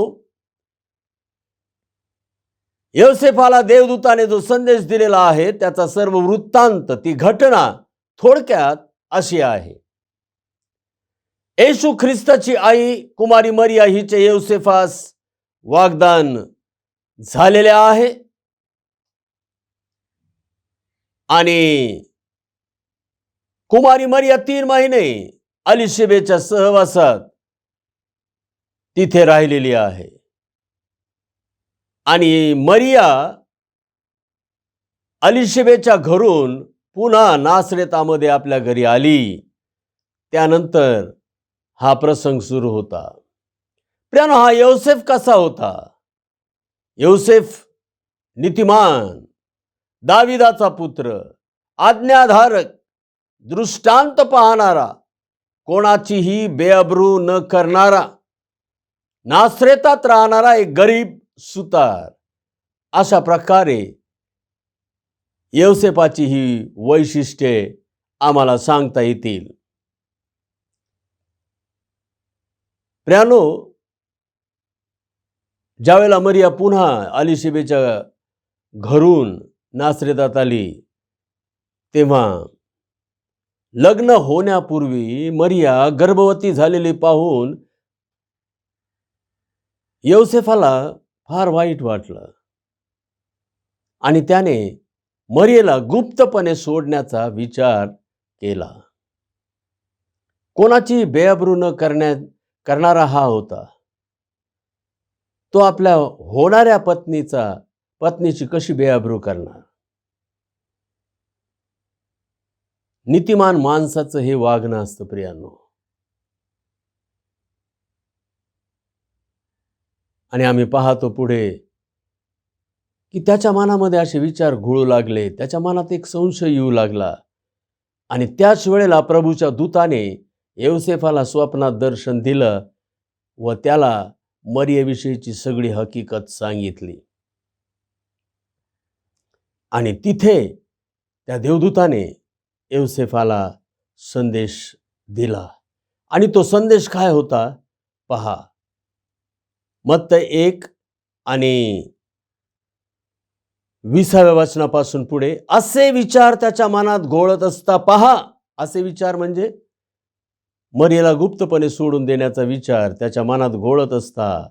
योसेफाला देवदूताने जो संदेश दिलेला आहे त्याचा सर्व वृत्तांत, ती घटना थोडक्यात अशी आहे. येशू ख्रिस्ताची आई कुमारी मरिया हिचे योसेफास वाग्दान झालेले आहे. आणि कुमारी मरिया 3 महिने अलिशेबेच्या सहवासात तिथे राहिलेली आहे. आणि मरिया अलिशेबेच्या घरून पुन्हा नासरेतामध्ये आपल्या घरी आली. त्यानंतर हा प्रसंग सुरू होता. प्रियानो, हा योसेफ कसा होता? योसेफ नीतिमान, दाविदाचा पुत्र, आज्ञाधारक, दृष्टांत पाहणारा, कोणाचीही बेअब्रू न करणारा, नासरेतात राहणारा एक गरीब सुतार, अशा प्रकारे योसेफाची ही वैशिष्ट्ये आम्हाला सांगता येतील. प्रियानो, ज्यावेळेला मरिया पुन्हा अलिशेबेच्या घरून नासरेतात आली तेव्हा लग्न होण्यापूर्वी मरिया गर्भवती झालेली पाहून योसेफाला फार वाईट वाटलं. आणि त्याने मरियेला गुप्तपणे सोडण्याचा विचार केला. कोणाची बेअब्रू न करणारा हा होता. तो आपल्या होणाऱ्या पत्नीची कशी बेअब्रू करणार? नीतिमान माणसाचं हे वागणं असतं प्रियांनो. आणि आम्ही पाहतो पुढे की त्याच्या मनामध्ये असे विचार घोळू लागले, त्याच्या मनात एक संशय येऊ लागला. आणि त्याच वेळेला प्रभूच्या दूताने योसेफाला स्वप्नात दर्शन दिलं व त्याला मरियेविषयीची सगळी हकीकत सांगितली. आणि तिथे त्या देवदूताने योसेफाला संदेश दिला. आणि तो संदेश काय होता पहा. मत्तई 1 आणि 20व्या वचनापासून पुढे. असे विचार त्याच्या मनात घोळत असता पहा. असे विचार म्हणजे मरियेला गुप्तपणे सोडून देण्याचा विचार त्याच्या मनात घोळत असता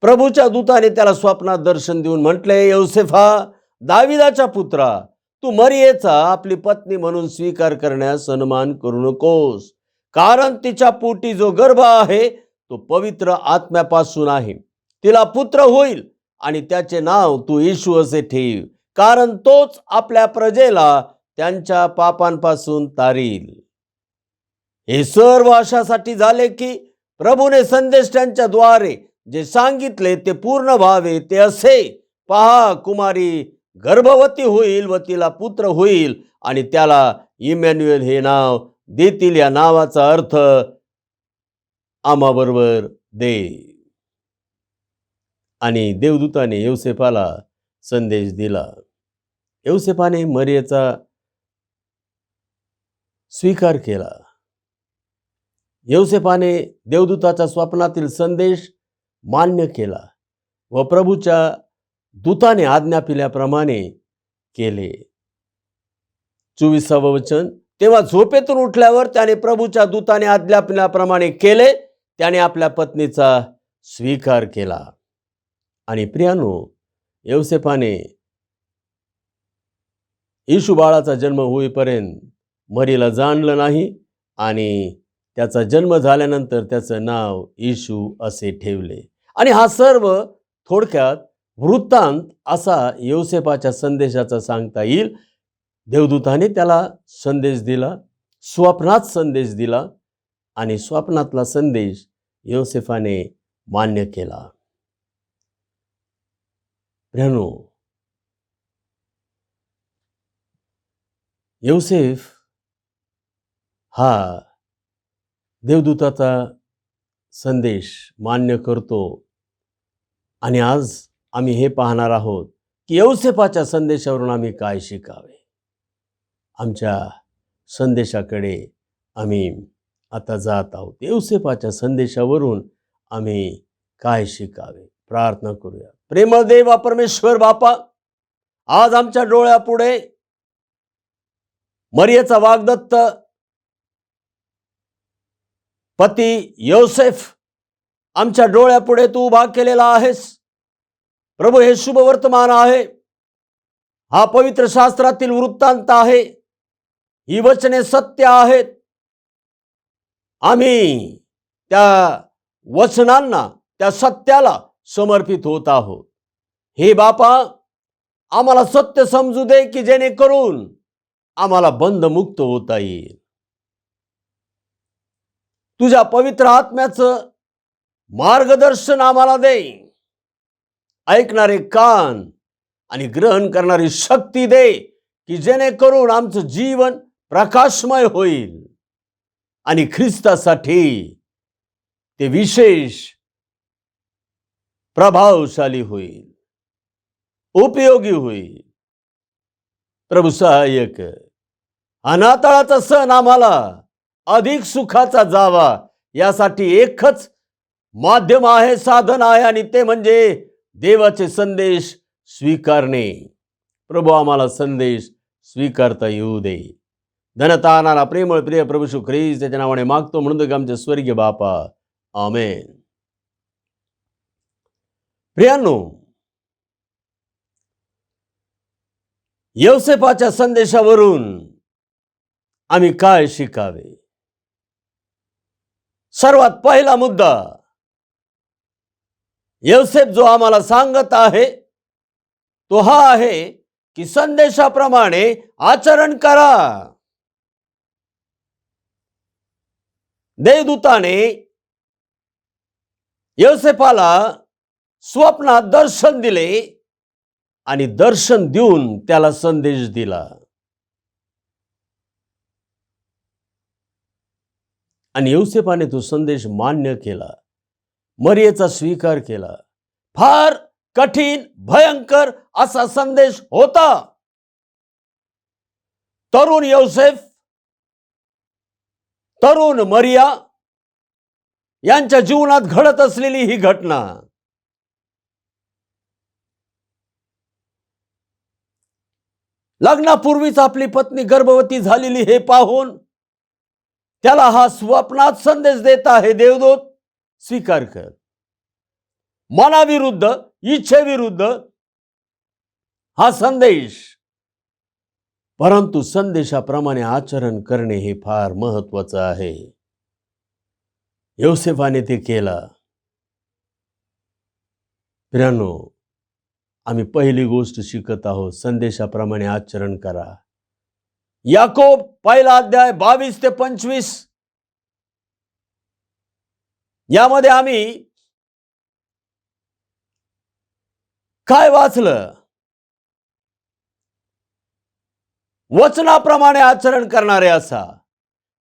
प्रभूच्या दूताने त्याला स्वप्नात दर्शन देऊन म्हटले, योसेफा, दाविदाच्या पुत्रा, तू मरियेचा आपली पत्नी म्हणून स्वीकार करण्यास सन्मान करू नकोस, कारण तिच्या पोटी जो गर्भ आहे तो पवित्र आत्म्यापासून आहे. तिला पुत्र होईल आणि त्याचे नाव तू येशू असे ठेव, कारण तोच आपल्या प्रजेला त्यांच्या पापांपासून तारील. हे सर्व अशासाठी झाले की प्रभूने संदेश त्यांच्या द्वारे जे सांगितले ते पूर्ण व्हावे. ते असे, पहा, कुमारी गर्भवती होईल व तिला पुत्र होईल आणि त्याला इमॅन्युएल हे नाव देतील. या नावाचा अर्थ आम्हाबरोबर देव. आणि देवदूताने योसेफाला संदेश दिला. योसेफाने मरियेचा स्वीकार केला. योसेफाने देवदूताचा स्वप्नातील संदेश मान्य केला व प्रभूच्या दूताने आज्ञा दिल्याप्रमाणे केले. 24वे वचन. तेव्हा झोपेतून उठल्यावर त्याने प्रभूच्या दूताने आज्ञा दिल्याप्रमाणे केले. त्याने आपल्या पत्नीचा स्वीकार केला. आणि प्रियानो, योसेफाने येशू बाळाचा जन्म होईपर्यंत मरियेला जाणलं नाही आणि त्याचा जन्म झाल्यानंतर त्याचं नाव येशू असे ठेवले. आणि हा सर्व थोडक्यात वृत्तांत असा योसेफाच्या संदेशाचा सांगता येईल. देवदूताने त्याला संदेश दिला, स्वप्नात संदेश दिला आणि स्वप्नातला संदेश योसेफाने मान्य केला. प्रियानो, योसेफ हा देवदूताचा संदेश मान्य करतो. आणि आज आम्ही हे पाहणार आहोत की योसेफाच्या संदेशावरून आम्ही काय शिकावे. आमच्या संदेशाकडे आम्ही आता जात आहोत. योसेफाच्या संदेशावरून आम्ही काय शिकावे. प्रार्थना करूया. प्रेमळ देव परमेश्वर बापा, आज आमच्या डोळ्यापुढे मरियेचा वाग्दत्त पती योसेफ आमच्या डोळ्यापुढे तू उभा केलेला आहेस. प्रभू, हे शुभ वर्तमान आहे. हा पवित्र शास्त्रातील वृत्तांत आहे. ही वचने सत्य आहेत. आम्ही त्या वचनांना, त्या सत्याला समर्पित होत आहोत. हे बापा, आम्हाला सत्य समजू दे की जेणेकरून आम्हाला बंधमुक्त होता येईल. तुझ्या पवित्र आत्म्याचं मार्गदर्शन आम्हाला दे. ऐकणारे कान आणि ग्रहण करणारी शक्ती दे की जेणेकरून आमचं जीवन प्रकाशमय होईल आणि ख्रिस्तासाठी ते विशेष प्रभावशाली होईल, उपयोगी होईल. प्रभू सहाय्यक, अनाताळाचा सण आम्हाला अधिक सुखाचा जावा यासाठी एकच माध्यम आहे, साधन आहे, आणि ते म्हणजे देवाचे संदेश स्वीकारणे. प्रभू, आम्हाला संदेश स्वीकारता येऊ दे. धनतानाला प्रेमळ प्रिय प्रभू श्री ख्रिस्त त्याच्या नावाने मागतो म्हणून आमचे स्वर्गीय बापा, आमेन. प्रियांनो, यौसेफाच्या संदेशावरून आम्ही काय शिकावे? सर्वात पहिला मुद्दा, यौसेफ जो आम्हाला सांगत आहे तो हा आहे की संदेशाप्रमाणे आचरण करा. देवदूताने यौसेफाला स्वप्नात दर्शन दिले आणि दर्शन देऊन त्याला संदेश दिला. आणि यौसेफाने तो संदेश मान्य केला, मरियेचा स्वीकार केला. फार कठीण भयंकर असा संदेश होता. तरुण यौसेफ, तरुण मरिया यांच्या जीवनात घडत असलेली ही घटना लग्नापूर्वीच आपली पत्नी गर्भवती झालेली हे पाहून त्याला हा स्वप्नात संदेश देत आहे देवदूत, स्वीकार कर. मनाविरुद्ध, इच्छेविरुद्ध हा संदेश, परंतु संदेशाप्रमाणे आचरण करणे हे फार महत्वाचं आहे. यौसेफाने ते केला. प्रियांनो, आम्ही पहिली गोष्ट शिकत आहोत, संदेशाप्रमाणे आचरण करा. याकोब पहिला अध्याय 22 ते 25 यामध्ये आम्ही काय वाचलं? वचनाप्रमाणे आचरण करणारे असा,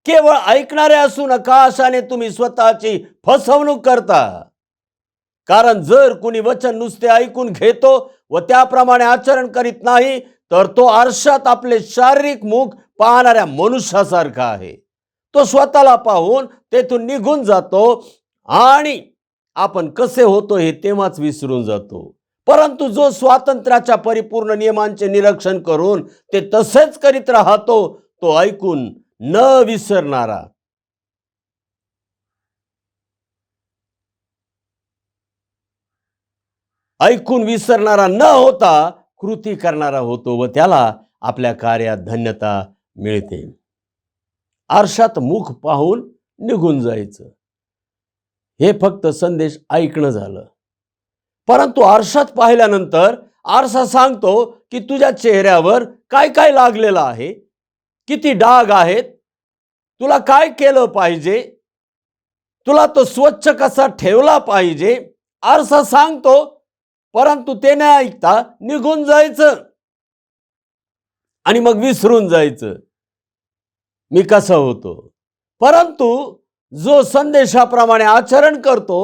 केवळ ऐकणारे असू नका, अशाने तुम्ही स्वतःची फसवणूक करता. कारण जर कुणी वचन नुसते ऐकून घेतो व त्याप्रमाणे आचरण करीत नाही, तर तो आरशात आपले शारीरिक मुख पाहणाऱ्या मनुष्यासारखा आहे. तो स्वतःला पाहून तेथून निघून जातो आणि आपण कसे होतो हे तेव्हाच विसरून जातो. परंतु जो स्वातंत्र्याच्या परिपूर्ण नियमांचे निरीक्षण करून ते तसेच करीत राहतो, तो ऐकून न विसरणारा, ऐकून विसरणारा न होता कृती करणारा होतो व त्याला आपल्या कार्यात धन्यता मिळते. आरशात मुख पाहून निघून जायचं हे फक्त संदेश ऐकणं झालं. परंतु आरशात पाहिल्यानंतर आरसा सांगतो की तुझ्या चेहऱ्यावर काय काय लागलेलं आहे, किती डाग आहेत, तुला काय केलं पाहिजे, तुला तो स्वच्छ कसा ठेवला पाहिजे. आरसा सांगतो, परंतु ते न ऐकता निघून जायचं आणि मग विसरून जायचं मी कसा होतो. परंतु जो संदेशाप्रमाणे आचरण करतो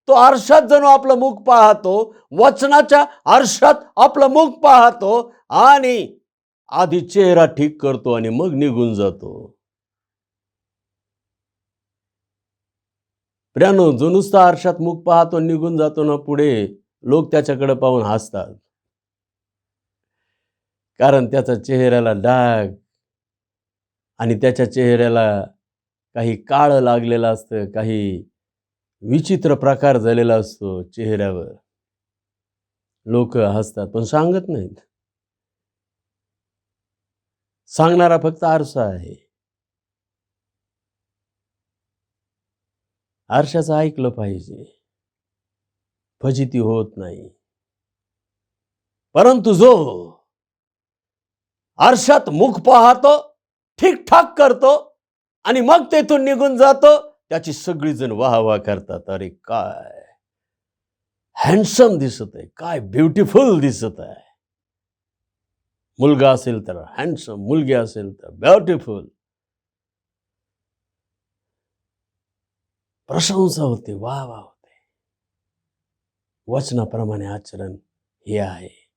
तो आरशात जणू आपलं मुख पाहतो, वचनाच्या आरशात आपलं मुख पाहतो आणि आधी चेहरा ठीक करतो आणि मग निघून जातो. प्रियांनो, जो नुसता आरशात मुख पाहतो निघून जातो ना, पुढे लोक त्याच्याकडे पाहून हसतात. कारण त्याच्या चेहऱ्याला डाग आणि त्याच्या चेहऱ्याला काही काळं लागलेलं असतं, काही विचित्र प्रकार झालेला असतो चेहऱ्यावर. लोक हसतात पण सांगत नाहीत. सांगणारा फक्त आरसा आहे. आरशाचं ऐकलं पाहिजे, फजिती होत नाही. परंतु जो आरशात मुख पाहतो, ठीकठाक करतो आणि मग तेथून निघून जातो, त्याची सगळी जण वाहवा करतात. अरे काय हँडसम दिसत आहे, काय ब्युटिफुल दिसत आहे. मुलगा असेल तर हँडसम, मुलगी असेल तर ब्युटिफुल. प्रशंसा होते, वाह वाह होते. वचनाप्रमाणे आचरण हे आहे.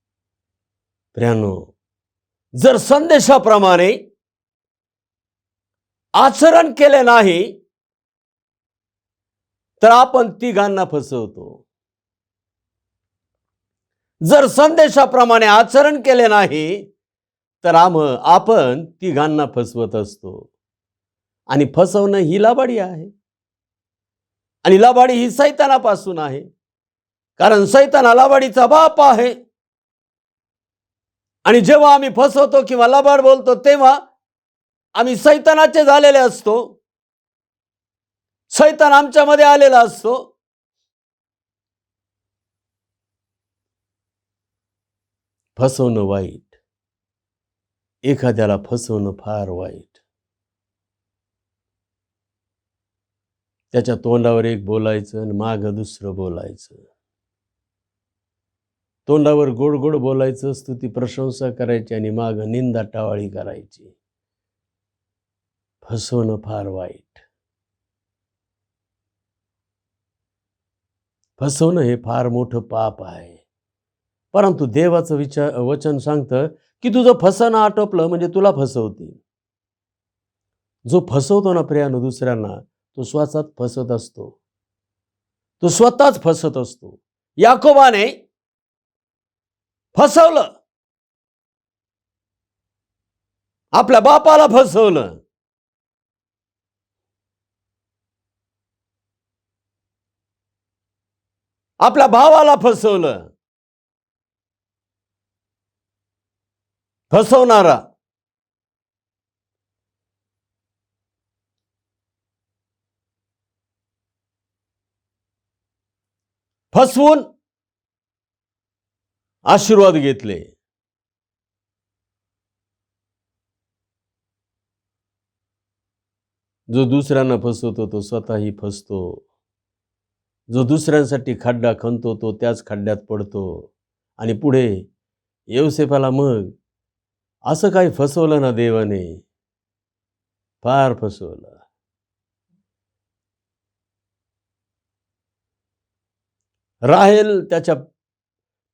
प्रियांनो, जर संदेशाप्रमाणे आचरण केले नाही तर आपण तिघांना फसवतो. जर संदेशाप्रमाणे आचरण केले नाही तर आपण तिघांना फसवत असतो. आणि फसवणं ही लबाडी आहे. आणि लबाडी ही सैतानापासून आहे. कारण सैतान लबाडीचा बाप आहे. आणि जेव्हा आम्ही फसवतो किंवा लबाड बोलतो तेव्हा आम्ही सैतानाचे झालेले असतो. सैतान आमच्यामध्ये आलेला असतो. फसवणं वाईट. एखाद्याला फसवणं फार वाईट. त्याच्या तोंडावर एक बोलायचं आणि मागं दुसरं बोलायचं. तोंडावर गोड गोड बोलायचं, स्तुती प्रशंसा करायची आणि मागं निंदा टावाळी करायची. फसवणं फार वाईट. फसवणं हे फार मोठं पाप आहे. परंतु देवाचं वचन सांगतं की तुझं फसवणं आटोपलं म्हणजे तुला फसवतील. जो फसवतो ना प्रियानो दुसऱ्यांना, तो स्वतःच फसत असतो. तो स्वतःच फसत असतो. याकोबाने फसवलं, आपल्या बापाला फसवलं. आपल्या भावाला फसवलं. फसवणारा फसवून आशीर्वाद घेतले. जो दुसऱ्यांना फसवतो तो स्वतःही फसतो. जो दुसऱ्यांसाठी खड्डा खणतो तो त्याच खड्ड्यात पडतो. आणि पुढे योसेफाला मग असं काही फसवलं ना देवाने, फार फसवलं. राहेल त्याच्या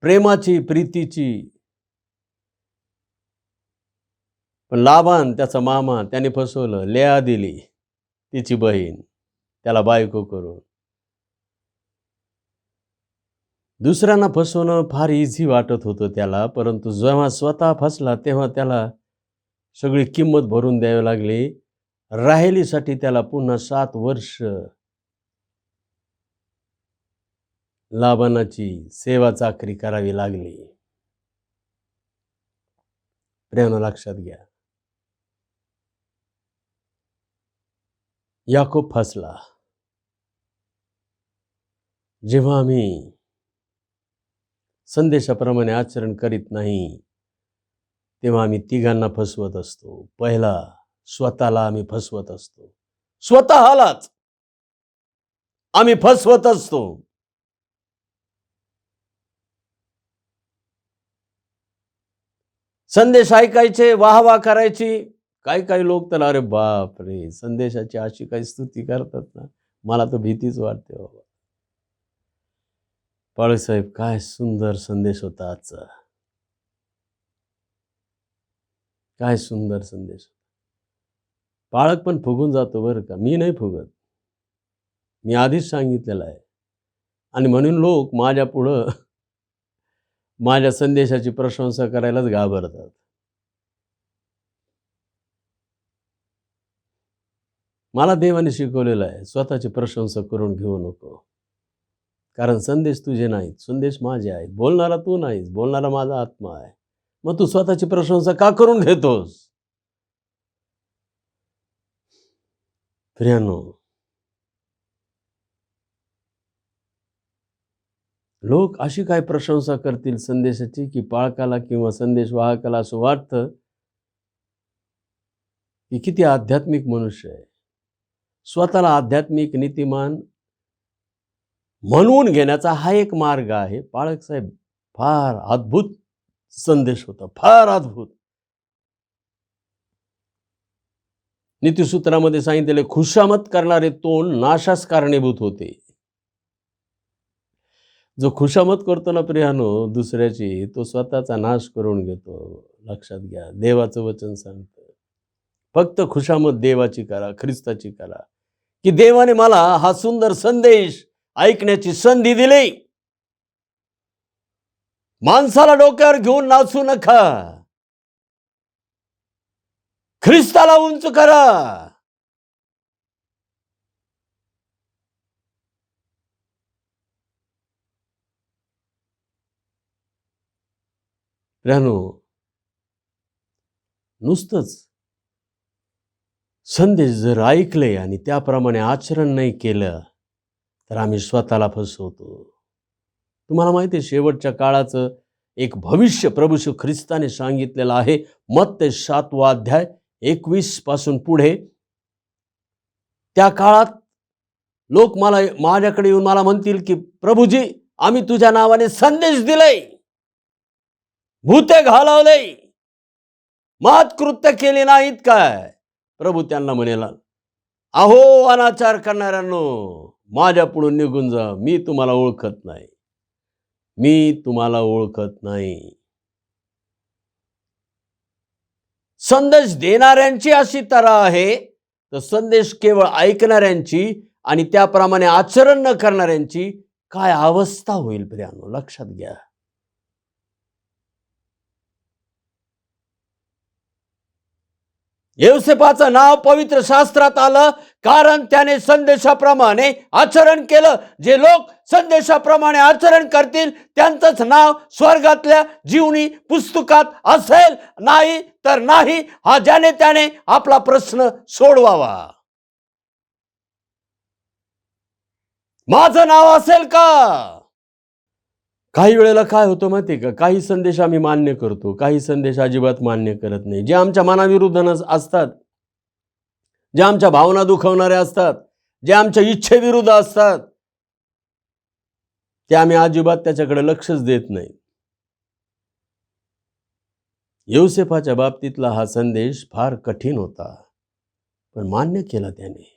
प्रेमाची, प्रीतीची, पण लाबान त्याचा मामा त्याने फसवलं. लेया दिली तिची बहीण त्याला बायको करून. दुसऱ्यांना फसवणं फार इझी वाटत होतं त्याला, परंतु जेव्हा स्वतः फसला तेव्हा त्याला सगळी किंमत भरून द्यावी लागली. राहेलीसाठी त्याला पुन्हा 7 वर्ष लाबानाची सेवा चाकरी करावी लागली. प्रियानो लक्षात घ्या, याकोब फसला. जेव्हा आम्ही संदेशाप्रमाणे आचरण करीत नाही तेव्हा आम्ही तिघांना फसवत असतो. पहिला स्वतःला आम्ही फसवत असतो. स्वतःलाच आम्ही फसवत असतो. संदेश ऐकायचे, वाहवा करायची. काही लोक तर अरे बाप रे, संदेशाची अशी काही स्तुती करतात ना, मला तर भीतीच वाटते बाबा. पाळसाहेब काय सुंदर संदेश होता आजचा. काय सुंदर संदेश. पाळक पण फुगून जातो बरं का, मी नाही फुगत. मी आधीच सांगितलेलं आहे. आणि म्हणून लोक माझ्या पुढं माझ्या संदेशाची प्रशंसा करायलाच घाबरतात. मला देवाने शिकवलेलं आहे, स्वतःची प्रशंसा करून घेऊ नको. कारण संदेश तुझे नाहीत, संदेश माझे आहेत. बोलणारा तू नाहीस, बोलणारा माझा आत्मा आहे. मग तू स्वतःची प्रशंसा का करून घेतोस? प्रियानो, लोक अशी काय प्रशंसा करतील संदेशाची की पाळकाला किंवा संदेश वाहकाला असं वाटतं की किती आध्यात्मिक मनुष्य आहे. स्वतःला आध्यात्मिक नीतिमान म्हणून घेण्याचा हा एक मार्ग आहे. पाळक साहेब फार अद्भुत संदेश होता, फार अद्भुत. नीतिसूत्रामध्ये सांगितलेले खुशामत करणारे तोंड नाशास कारणीभूत होते. जो खुशामत करतो ना प्रियानो दुसऱ्याची, तो स्वतःचा नाश करून घेतो. लक्षात घ्या, देवाचं वचन सांगतं फक्त खुशामत देवाची करा, ख्रिस्ताची करा. की देवाने मला हा सुंदर संदेश ऐकण्याची संधी दिली. माणसाला डोक्यावर घेऊन नाचू नका, ख्रिस्ताला उंच करा. प्रियानो, नुसतंच संदेश जर ऐकले आणि त्याप्रमाणे आचरण नाही केलं तर आम्ही स्वतःला फसवतो. तुम्हाला माहिती आहे शेवटच्या काळाचं एक भविष्य प्रभू येशू ख्रिस्ताने सांगितलेलं आहे. मत्ते 7 अध्याय 21 पासून पुढे. त्या काळात लोक माझ्याकडे येऊन मला म्हणतील की प्रभूजी, आम्ही तुझ्या नावाने संदेश दिले, भूते घालवले, महत्कृत्य केले नाहीत काय? प्रभू त्यांना म्हणेल, अहो अनाचार करणाऱ्यांनो, माझ्या पुढून निघून जा, मी तुम्हाला ओळखत नाही, मी तुम्हाला ओळखत नाही. संदेश देणाऱ्यांची अशी तऱ्हा आहे, तर संदेश केवळ ऐकणाऱ्यांची आणि त्याप्रमाणे आचरण न करणाऱ्यांची काय अवस्था होईल प्रियानो, लक्षात घ्या. यौसेपाचं नाव पवित्र शास्त्रात आलं कारण त्याने संदेशाप्रमाणे आचरण केलं. जे लोक संदेशाप्रमाणे आचरण करतील त्यांचंच नाव स्वर्गातल्या जीवनी पुस्तकात असेल, नाही तर नाही. हा ज्याने त्याने आपला प्रश्न सोडवावा. माझं नाव असेल का? काही वेळेला काय होतं माहिती आहे का, काही संदेश आम्ही मान्य करतो, काही संदेश अजिबात मान्य करत नाही. जे आमच्या मनाविरुद्ध असतात, जे आमच्या भावना दुखवणारे असतात, जे आमच्या इच्छेविरुद्ध असतात, ते आम्ही अजिबात त्याच्याकडे लक्षच देत नाही. यौसेफाच्या बाबतीतला हा संदेश फार कठीण होता, पण मान्य केला त्याने.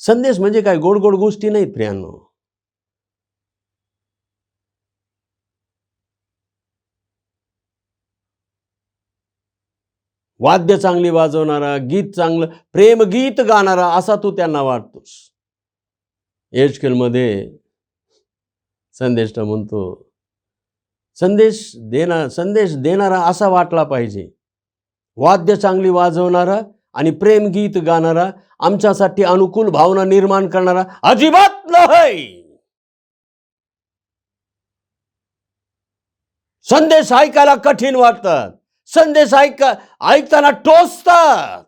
संदेश म्हणजे काय गोड गोड गोष्टी नाहीत प्रियांनो. वाद्य चांगली वाजवणारा, गीत चांगलं, प्रेमगीत गाणारा असा तू त्यांना वाटतोस. एजकेलमध्ये संदेशला म्हणतो, संदेश देणारा असा वाटला पाहिजे, वाद्य चांगली वाजवणारा आणि प्रेमगीत गाणारा, आमच्यासाठी अनुकूल भावना निर्माण करणारा अजिबात नाही. संदेश ऐकायला कठीण वाटतात, संदेश ऐकताना टोचतात.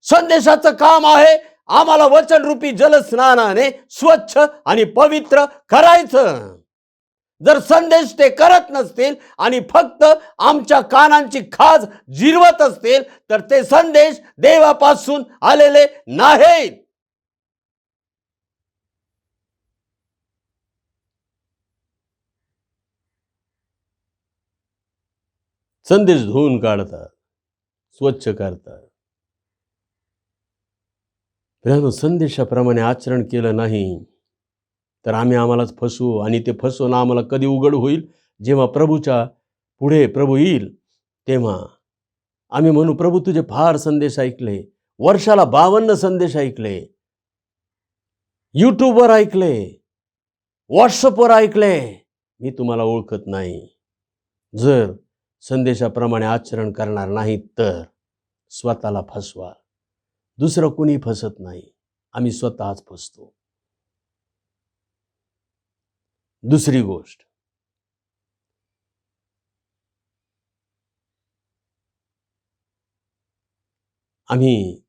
संदेशाचं काम आहे आम्हाला वचनरूपी जलस्नानाने स्वच्छ आणि पवित्र करायचं. जर संदेश ते करत नसतील आणि फक्त आमच्या कानांची खाज जिरवत असतील तर ते संदेश देवापासून आलेले नाहीत. संदेश धुवून काढतात, स्वच्छ करतात. प्रियानो, संदेशाप्रमाणे आचरण केलं नाही तर आम्हालाच फसवू, आणि ते फसवणं आम्हाला कधी उघड होईल? जेव्हा प्रभूच्या पुढे प्रभू येईल तेव्हा आम्ही म्हणू, प्रभू तुझे फार संदेश ऐकले, वर्षाला 52 संदेश ऐकले, यूट्यूबवर ऐकले, व्हॉट्सअपवर ऐकले, मी तुम्हाला ओळखत नाही. जर संदेशाप्रमाणे आचरण करणार नाही तर स्वतःला फसवा, दुसरं कोणी फसत नाही, आम्ही स्वतःच फसतो. दुसरी गोष्ट, आम्ही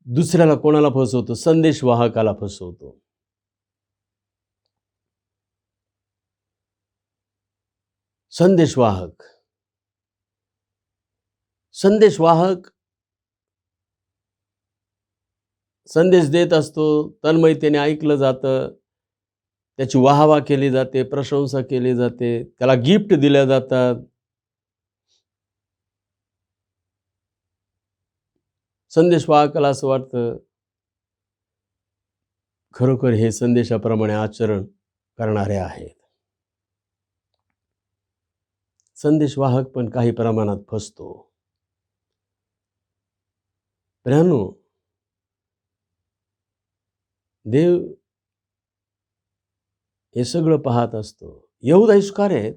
दुसऱ्याला कोणाला फसवतो? संदेश वाहकाला फसवतो. संदेशवाहक संदेश देत असतो, तन्मयतेने ऐकलं जातं, त्याची वाहवा केली जाते, प्रशंसा केली जाते, त्याला गिफ्ट दिल्या जातात. संदेशवाहकाला असं वाटतं खरोखर हे संदेशाप्रमाणे आचरण करणारे आहेत. संदेशवाहक पण काही प्रमाणात फसतो. प्रियानो, देव हे सगळं पाहत असतो. यहूदा इस्करियोत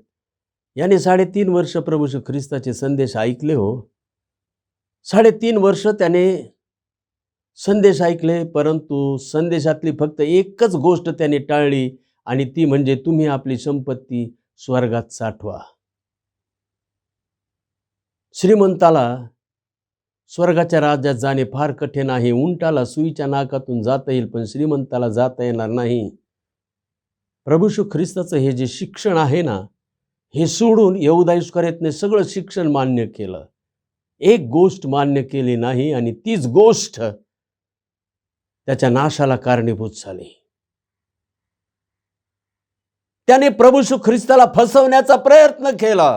याने 3.5 वर्ष प्रभू येशू ख्रिस्ताचे संदेश ऐकले. 3.5 वर्ष त्याने संदेश ऐकले, परंतु संदेशातली फक्त एकच गोष्ट त्याने टाळली, आणि ती म्हणजे तुम्ही आपली संपत्ती स्वर्गात साठवा. श्रीमंताला स्वर्गाच्या राज्यात जाणे फार कठीण आहे. उंटाला सुईच्या नाकातून जाता येईल, पण श्रीमंताला जाता येणार नाही. प्रभू येशू ख्रिस्ताचं हे जे शिक्षण आहे ना, हे सोडून यहूदा इस्करियोतने सगळं शिक्षण मान्य केलं. एक गोष्ट मान्य केली नाही आणि तीच गोष्ट त्याच्या नाशाला कारणीभूत झाली. त्याने प्रभू येशू ख्रिस्ताला फसवण्याचा प्रयत्न केला.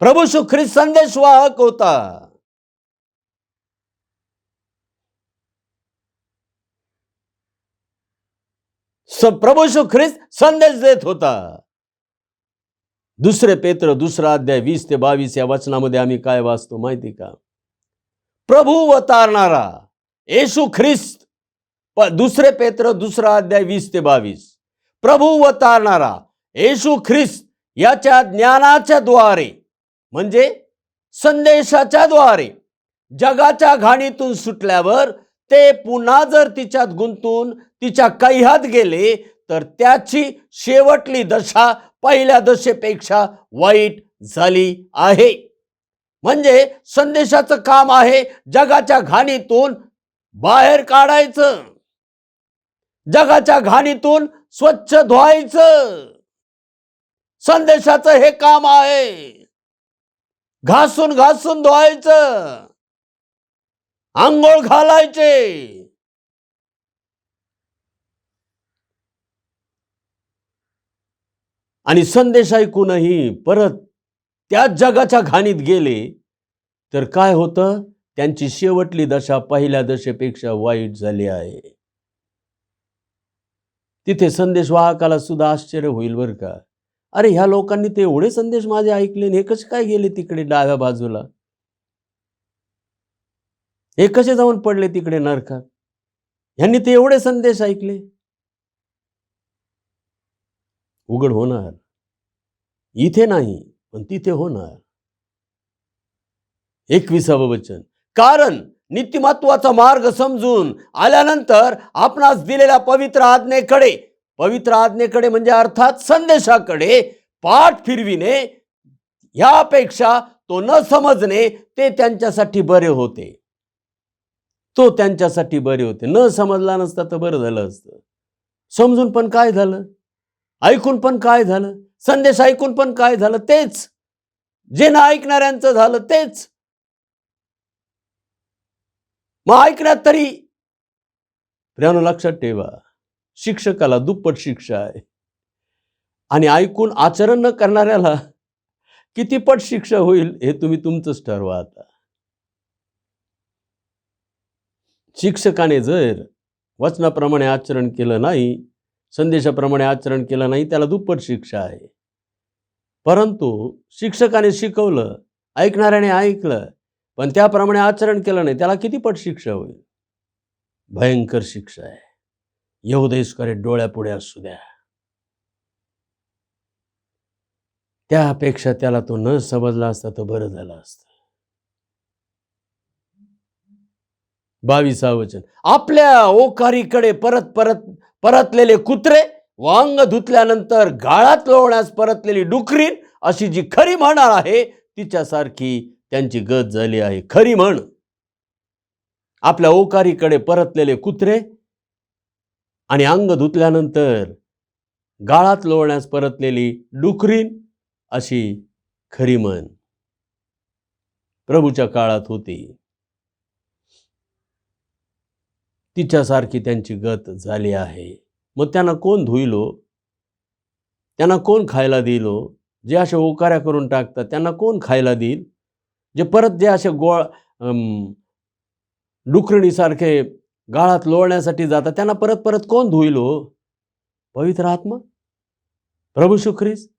प्रभू येशू ख्रिस्त संदेशवाहक होता. प्रभू येशू ख्रिस्त संदेश देत होता. दुसरे पेत्र 2 अध्याय 20 ते 22 या वचनामध्ये आम्ही काय वाचतो माहिती का? प्रभू अवतारणारा येशू ख्रिस्त. 2 पेत्र 2 अध्याय 20 ते 22. प्रभू अवतारणारा येशू ख्रिस्त याच्या ज्ञानाच्या द्वारे म्हणजे संदेशाच्या द्वारे जगाच्या घाणीतून सुटल्यावर ते पुन्हा जर तिच्यात गुंतून तिच्या कैहात गेले तर त्याची शेवटली दशा पहिल्या दशेपेक्षा वाईट झाली आहे. म्हणजे संदेशाचं काम आहे जगाच्या घाणीतून बाहेर काढायचं, जगाच्या घाणीतून स्वच्छ धुवायचं. संदेशाचं हे काम आहे. घासून घासून धुवायचं, आंघोळ घालायचे. आणि संदेश ऐकूनही परत त्याच जगाच्या घाणीत गेले तर काय होतं? त्यांची शेवटली दशा पहिल्या दशेपेक्षा वाईट झाली आहे. तिथे संदेशवाहकाला सुद्धा आश्चर्य होईल बरं का. अरे ह्या लोकांनी ते एवढे संदेश माझे ऐकले, हे कसे काय गेले तिकडे डाव्या बाजूला? हे कसे जाऊन पडले तिकडे नरकात? ह्यांनी ते एवढे संदेश ऐकले. उघड होणार, इथे नाही पण तिथे होणार. 21वे वचन. कारण नीतिमत्वाचा मार्ग समजून आल्यानंतर आपणास दिलेल्या पवित्र आज्ञेकडे म्हणजे अर्थात संदेशाकडे पाठ फिरविणे यापेक्षा तो न समजणे ते त्यांच्यासाठी बरे होते. न समजला नसता तर बरं झालं असतं. समजून पण काय झालं, ऐकून पण काय झालं, संदेश ऐकून पण काय झालं? तेच जे ना ऐकणाऱ्यांचं झालं तेच. मग ऐकण्यात तरी प्रियानो लक्षात ठेवा, शिक्षकाला दुप्पट शिक्षा आहे आणि ऐकून आचरण न करणाऱ्याला किती पट शिक्षा होईल हे तुम्ही तुमचंच ठरवा. आता शिक्षकाने जर वचनाप्रमाणे आचरण केलं नाही, संदेशाप्रमाणे आचरण केलं नाही, त्याला दुप्पट शिक्षा आहे. परंतु शिक्षकाने शिकवलं, ऐकणाऱ्याने ऐकलं पण त्याप्रमाणे आचरण केलं नाही, त्याला किती पट शिक्षा होईल? भयंकर शिक्षा आहे. यहूदा इस्करियोत डोळ्यापुढे असू द्या, त्यापेक्षा त्याला तो न समजला असता तर बरं झालं असतं. 22वे वचन. आपल्या ओकारीकडे परतलेले कुत्रे व अंग धुतल्यानंतर गाळात लोळण्यास परतलेली डुकरीण अशी जी खरी म्हण आहे तिच्यासारखी त्यांची गत झाली आहे. खरी म्हण. आपल्या ओकारीकडे परतलेले कुत्रे आणि अंग धुतल्यानंतर गाळात लोळण्यास परतलेली डुकरीण अशी खरी म्हण प्रभूच्या काळात होती. तिच्यासारखी त्यांची गत झाली आहे. मग त्यांना कोण धुईलो? त्यांना कोण खायला दिलो? जे असे ओकाऱ्या करून टाकतात त्यांना कोण खायला देईल? जे परत जे असे डुकरणीसारखे गाळात लोळण्यासाठी जातात त्यांना परत परत कोण धुईलो? पवित्र आत्मा, प्रभू येशू ख्रिस्त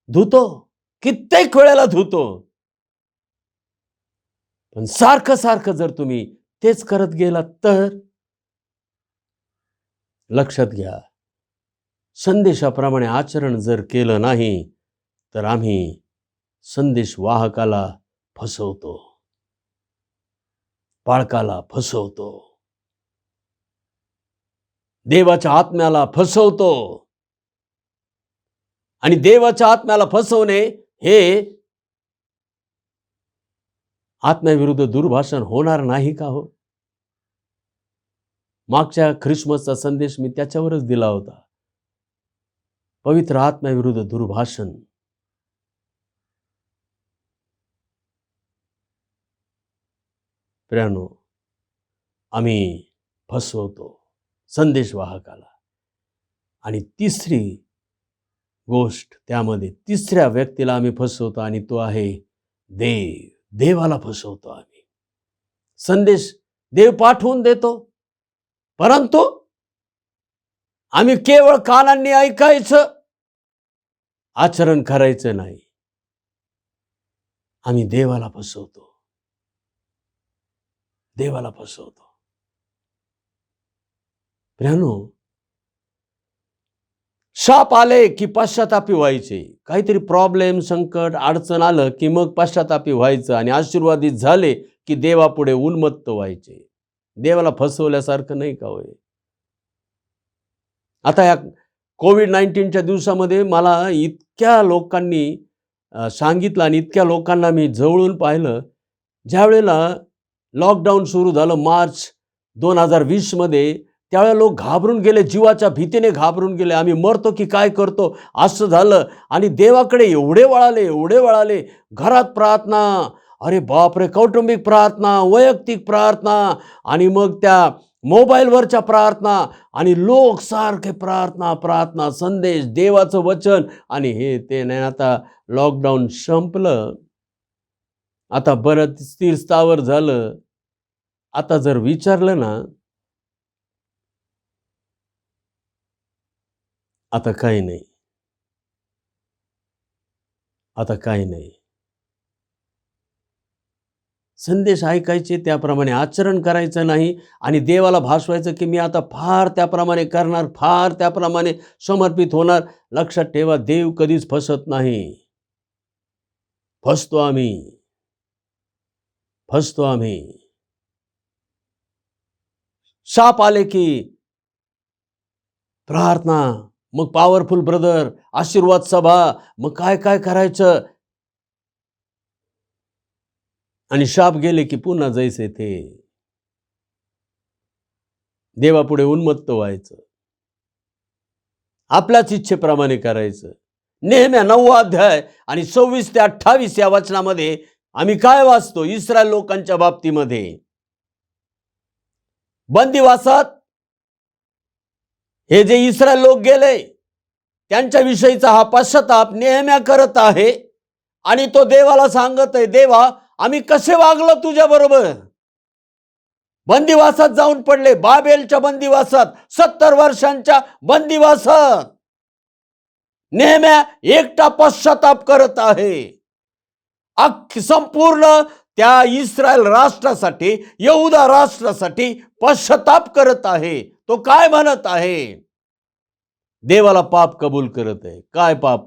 धुतो, कित्येक वेळेला धुतो. पण सारखं सारखं जर तुम्ही तेच करत गेलात तर लक्षात घ्या, संदेशाप्रमाणे आचरण जर केलं नाही तर आम्ही संदेश वाहकाला फसवतो, पाळकाला फसवतो, देवाच्या आत्म्याला फसवतो. आणि देवाच्या आत्म्याला फसवणे हे आत्म्याविरुद्ध दुर्भाषण होणार नाही का हो? मागच्या ख्रिसमसचा संदेश मी त्याच्यावरच दिला होता. पवित्र आत्म्याविरुद्ध दुर्भाषण. प्रियानो, आम्ही फसवतो संदेशवाहकाला. आणि तिसरी गोष्ट, त्यामध्ये तिसऱ्या व्यक्तीला आम्ही फसवतो आणि तो आहे देव. देवाला फसवतो आम्ही. संदेश देव पाठवून देतो, परंतु आम्ही केवळ कानांनी ऐकायचं, आचरण करायचं नाही. आम्ही देवाला फसवतो. देवाला फसवतो. प्रियानो, शाप आले की पश्चातापी व्हायचे. काहीतरी प्रॉब्लेम, संकट, अडचण आलं की मग पश्चातापी व्हायचं आणि आशीर्वादित झाले की देवापुढे उन्मत्त व्हायचे. देवाला फसवल्यासारखं नाही का होय? आता या कोविड-19च्या दिवसामध्ये मला इतक्या लोकांनी सांगितलं आणि इतक्या लोकांना मी जवळून पाहिलं. ज्या वेळेला लॉकडाऊन सुरू झालं मार्च 2020 मध्ये, त्यावेळेला लोक घाबरून गेले, जीवाच्या भीतीने घाबरून गेले. आम्ही मरतो की काय करतो असं झालं. आणि देवाकडे एवढे वळाले. घरात प्रार्थना, अरे बापरे, कौटुंबिक प्रार्थना, वैयक्तिक प्रार्थना, आणि मग त्या मोबाईलवरच्या प्रार्थना, आणि लोक सारखे प्रार्थना, संदेश, देवाचं वचन, आणि हे ते नाही. आता लॉकडाऊन संपलं, आता बरं स्थिर स्थावर झालं. आता जर विचारलं ना, आता काही नाही. संदेश ऐकायचे, त्याप्रमाणे आचरण करायचं नाही, आणि देवाला भासवायचं की मी आता फार त्याप्रमाणे करणार, फार त्याप्रमाणे समर्पित होणार. लक्षात ठेवा, देव कधीच फसत नाही. फसतो आम्ही. शाप आले की प्रार्थना, मग पॉवरफुल ब्रदर, आशीर्वाद सभा, मग काय करायचं, आणि शाप गेले की पुन्हा जैसे ते देवापुढे उन्मत्त व्हायचं, आपल्याच इच्छेप्रमाणे करायचं. नेहम्या 9 अध्याय आणि 26 ते 28 या वचनामध्ये आम्ही काय वाचतो? इस्रायल लोकांच्या बाबतीमध्ये बंदिवासात हे जे इस्रायल लोक गेले, त्यांच्याविषयीचा हा पश्चाताप नेहम्या करत आहे. आणि तो देवाला सांगत आहे, देवा, आम्ही कसे वागलो तुझ्या बरोबर. बंदिवासात जाऊन पडले, बाबेलच्या बंदिवासात, 70 वर्षांच्या बंदिवासात. नेहम्या एकटा पश्चाताप करत आहे. संपूर्ण त्या इस्रायल राष्ट्रासाठी, यहुदा राष्ट्रासाठी पश्चाताप करत आहे. तो काय म्हणत आहे? देवाला पाप कबूल करत आहे. काय पाप?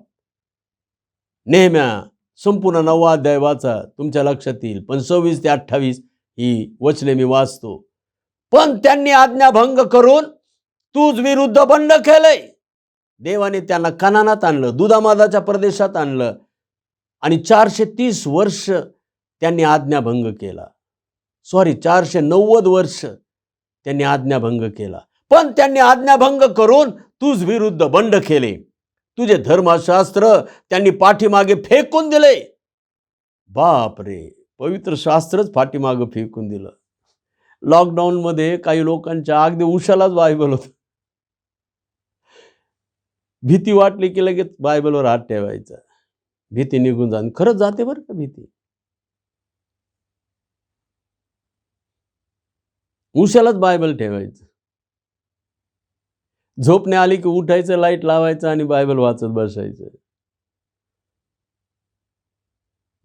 नेहम्या संपूर्ण 9 अध्याय वाचा, तुमच्या लक्षात येईल. पण 26 ते 28 ही वचने मी वाचतो. पण त्यांनी आज्ञाभंग करून तूच विरुद्ध बंड केले. देवाने त्यांना कनानात आणलं, दुधामादाच्या प्रदेशात आणलं, आणि 430 वर्ष त्यांनी आज्ञाभंग केला. 490 वर्ष त्यांनी आज्ञाभंग केला. पण त्यांनी आज्ञाभंग करून तूच विरुद्ध बंड केले. तुझे धर्मशास्त्र त्यांनी पाठीमागे फेकून दिले. बाप रे, पवित्र शास्त्रच पाठीमागे फेकून दिलं. लॉकडाऊन मध्ये काही लोकांच्या अगदी उशालाच बायबल होत. भीती वाटली की लगेच बायबलवर हात ठेवायचा, भीती निघून जाते. खरंच जाते बरं का भीती. उशालाच बायबल ठेवायचं. झोपणे आली की उठायचं, लाईट लावायचं आणि बायबल वाचत बसायचं.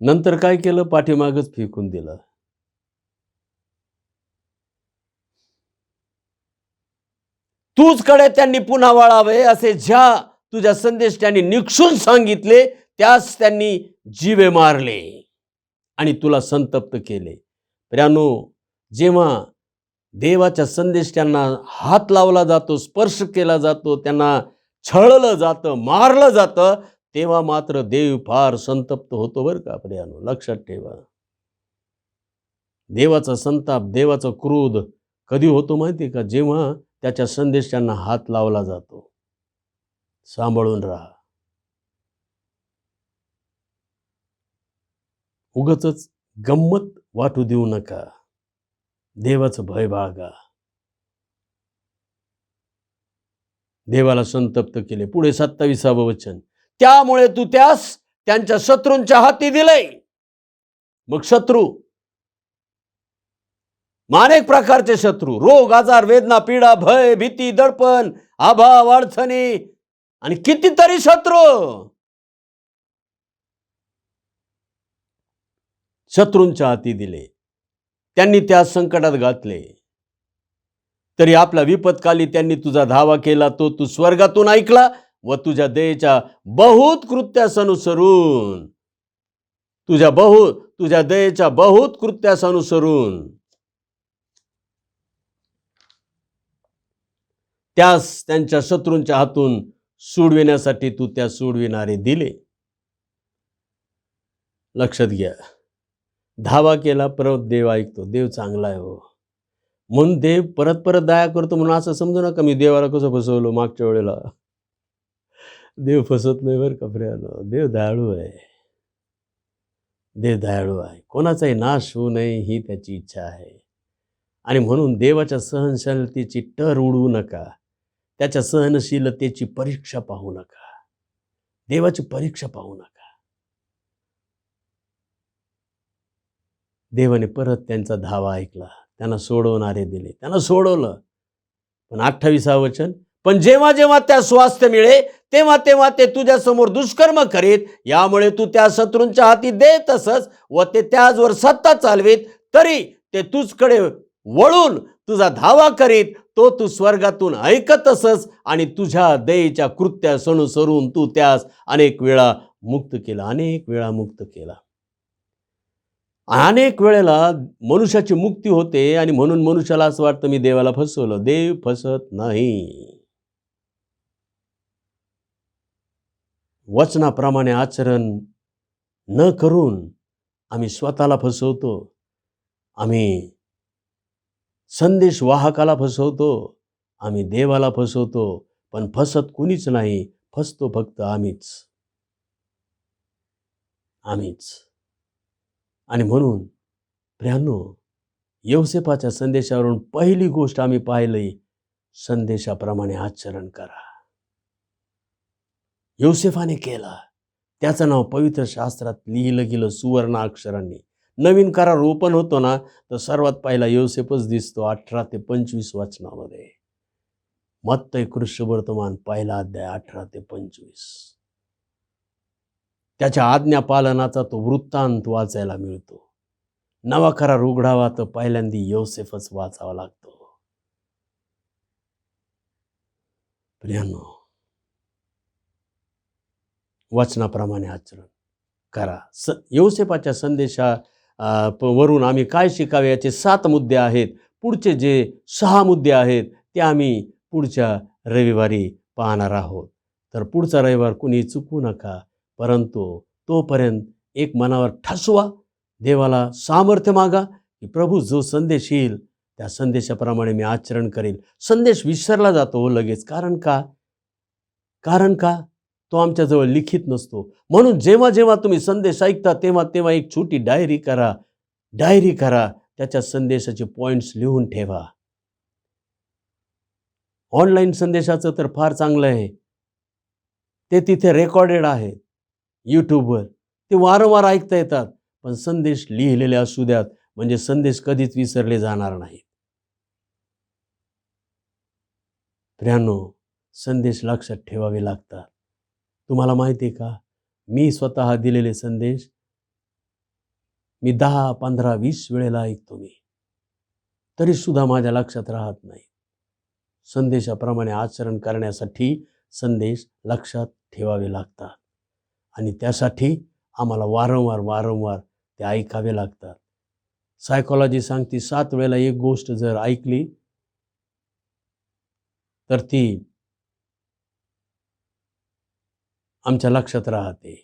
नंतर काय केलं? पाठीमागच फेकून दिलं. तूचकडे त्यांनी पुन्हा वळावे असे ज्या तुझ्या संदेश त्यांनी निक्षून सांगितले, त्यास त्यांनी जीवे मारले आणि तुला संतप्त केले. प्रियानो, जेव्हा देवाचा संदेश त्यांना हात लावला जातो, स्पर्श केला जातो, त्यांना छळलं जातं, मारलं जातं, तेव्हा मात्र देव फार संतप्त होतो बरं का प्रियानो. लक्षात ठेवा. देवाचा संताप, देवाचा क्रोध कधी होतो माहिती आहे का? जेव्हा त्याच्या संदेशांना हात लावला जातो. सांभाळून राहा. उगाचच गंमत वाटू देऊ नका. देवाचं भय बाळगा. देवाला संतप्त केले. पुढे 27वे वचन, त्यामुळे तू त्यास त्यांच्या शत्रूंच्या हाती दिले. मग शत्रू, अनेक प्रकारचे शत्रू, रोग, आजार, वेदना, पीडा, भय, भीती, दडपण, अभाव, अडचणी आणि कितीतरी शत्रू. शत्रूंच्या हाती दिले. त्यांनी त्या संकटात घातले. तरी आपल्या विपत्काली त्यांनी तुझा धावा केला. तो तू स्वर्गातून ऐकला व तुझ्या दयेच्या बहुत कृत्यास अनुसरून, तुझ्या दयेच्या बहुत कृत्यास अनुसरून त्यास त्यांच्या शत्रूंच्या हातून सोडविण्यासाठी तू त्या सोडविणारे दिले. लक्षात घ्या, धावा केला परत देव ऐकतो. देव चांगला आहे हो. म्हणून देव परत परत दया करतो म्हणून असं समजू नका मी देवाला कसं फसवलो मागच्या वेळेला. देव फसत नाही बरं का प्रियानो. देव दयाळू आहे. देव दयाळू आहे. कोणाचाही नाश होऊ नये ही त्याची इच्छा आहे. आणि म्हणून देवाच्या सहनशीलतेची टर उडवू नका. त्याच्या सहनशीलतेची परीक्षा पाहू नका. देवाची परीक्षा पाहू नका. देवाने परत त्यांचा धावा ऐकला. त्यांना सोडवणारे दिले. त्यांना सोडवलं. पण 28वे वचन, पण जेव्हा जेव्हा त्या स्वास्थ्य मिळे तेव्हा तेव्हा ते तुझ्या समोर दुष्कर्म करीत. यामुळे तू त्या शत्रूंच्या हाती देत असस व ते त्याचवर सत्ता चालवीत. तरी ते तुझकडे वळून तुझा धावा करीत. तो तू स्वर्गातून ऐकत असस आणि तुझ्या दयेच्या कृत्यास अनुसरून तू त्यास अनेक वेळा मुक्त केला. अनेक वेळा मुक्त केला. अनेक वेळेला मनुष्याची मुक्ती होते आणि म्हणून मनुष्याला असं वाटतं मी देवाला फसवलं. देव फसत नाही. वचनाप्रमाणे आचरण न करून आम्ही स्वतःला फसवतो. आम्ही संदेश वाहकाला फसवतो. आम्ही देवाला फसवतो. पण फसत कुणीच नाही. फसतो फक्त आम्हीच. आणि म्हणून प्रियांनो, योसेफाच्या संदेशावरून पहिली गोष्ट आम्ही पाहिली, संदेशाप्रमाणे आचरण करा. योसेफाने केला. त्याचं नाव पवित्र शास्त्रात लिहिलं गेलं सुवर्ण अक्षरांनी. नवीन करार ओपन होतो ना, तर सर्वात पहिला योसेफच दिसतो 18 ते 25 वचनामध्ये. मत्तई कृष्णवर्तमान पहिला अध्याय 18 ते 25. त्याच्या आज्ञा पालनाचा तो वृत्तांत वाचायला मिळतो. नवा करार उघडावा तर पहिल्यांदा योसेफच वाचावा लागतो. प्रियांनो, वचनाप्रमाणे आचरण करा. योसेफाच्या संदेशा वरून आम्ही काय शिकावे याचे 7 मुद्दे आहेत. पुढचे जे 6 मुद्दे आहेत ते आम्ही पुढच्या रविवारी पाहणार आहोत. तर पुढचा रविवार कुणी चुकवू नका. परंतु तोपर्यंत एक मनावर ठसवा. देवाला सामर्थ्य मागा की प्रभू जो संदेश येईल त्या संदेशाप्रमाणे मी आचरण करेल. संदेश विसरला जातो लगेच. कारण का तो आमच्याजवळ लिखित नसतो. म्हणून जेव्हा जेव्हा तुम्ही संदेश ऐकता तेव्हा तेव्हा एक छोटी डायरी करा. त्याच्या संदेशाचे पॉईंट्स लिहून ठेवा. ऑनलाईन संदेशाचं तर फार चांगलं आहे. ते तिथे रेकॉर्डेड आहेत यूट्यूबवर. ते वारंवार ऐकता येतात. पण संदेश लिहिलेले असू द्यात म्हणजे संदेश कधीच विसरले जाणार नाहीत. प्रियांनो, संदेश लक्षात ठेवावे लागतात. तुम्हाला माहिती आहे का, मी स्वतः दिलेले संदेश मी 10, 15, 20 वेळेला ऐकतो मी, तरी सुद्धा माझ्या लक्षात राहत नाही. संदेशाप्रमाणे आचरण करण्यासाठी संदेश लक्षात ठेवावे लागतात आणि त्यासाठी आम्हाला वारंवार ते ऐकावे लागतात. सायकोलॉजी सांगते 7 वेळेला एक गोष्ट जर ऐकली तर ती आमच्या लक्षात राहते.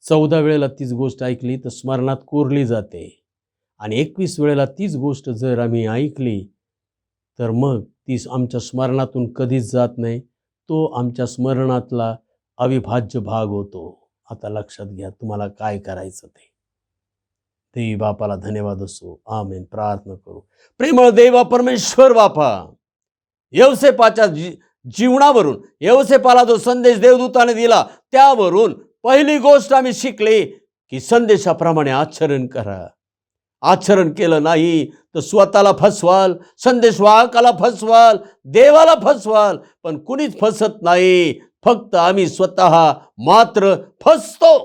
14 वेळेला तीच गोष्ट ऐकली तर स्मरणात कोरली जाते आणि 21 वेळेला तीच गोष्ट जर आम्ही ऐकली तर मग ती आमच्या स्मरणातून कधीच जात नाही. तो आमच्या स्मरणातला अविभाज्य भाग होतो. आता लक्षात घ्या तुम्हाला काय करायचं ते. देवी बापाला धन्यवाद असो. आमेन. प्रार्थना करू. प्रेमळ देवा परमेश्वर बापा, यवसेपाच्या जीवनावरून, यवसेपाला जो संदेश देवदूताने दिला त्यावरून पहिली गोष्ट आम्ही शिकले की संदेशाप्रमाणे आचरण करा. आचरण केलं नाही तर स्वतःला फसवाल, संदेशवाहकाला फसवाल, देवाला फसवाल, पण कुणीच फसत नाही. फक्त आम्ही स्वतः मात्र फसतो.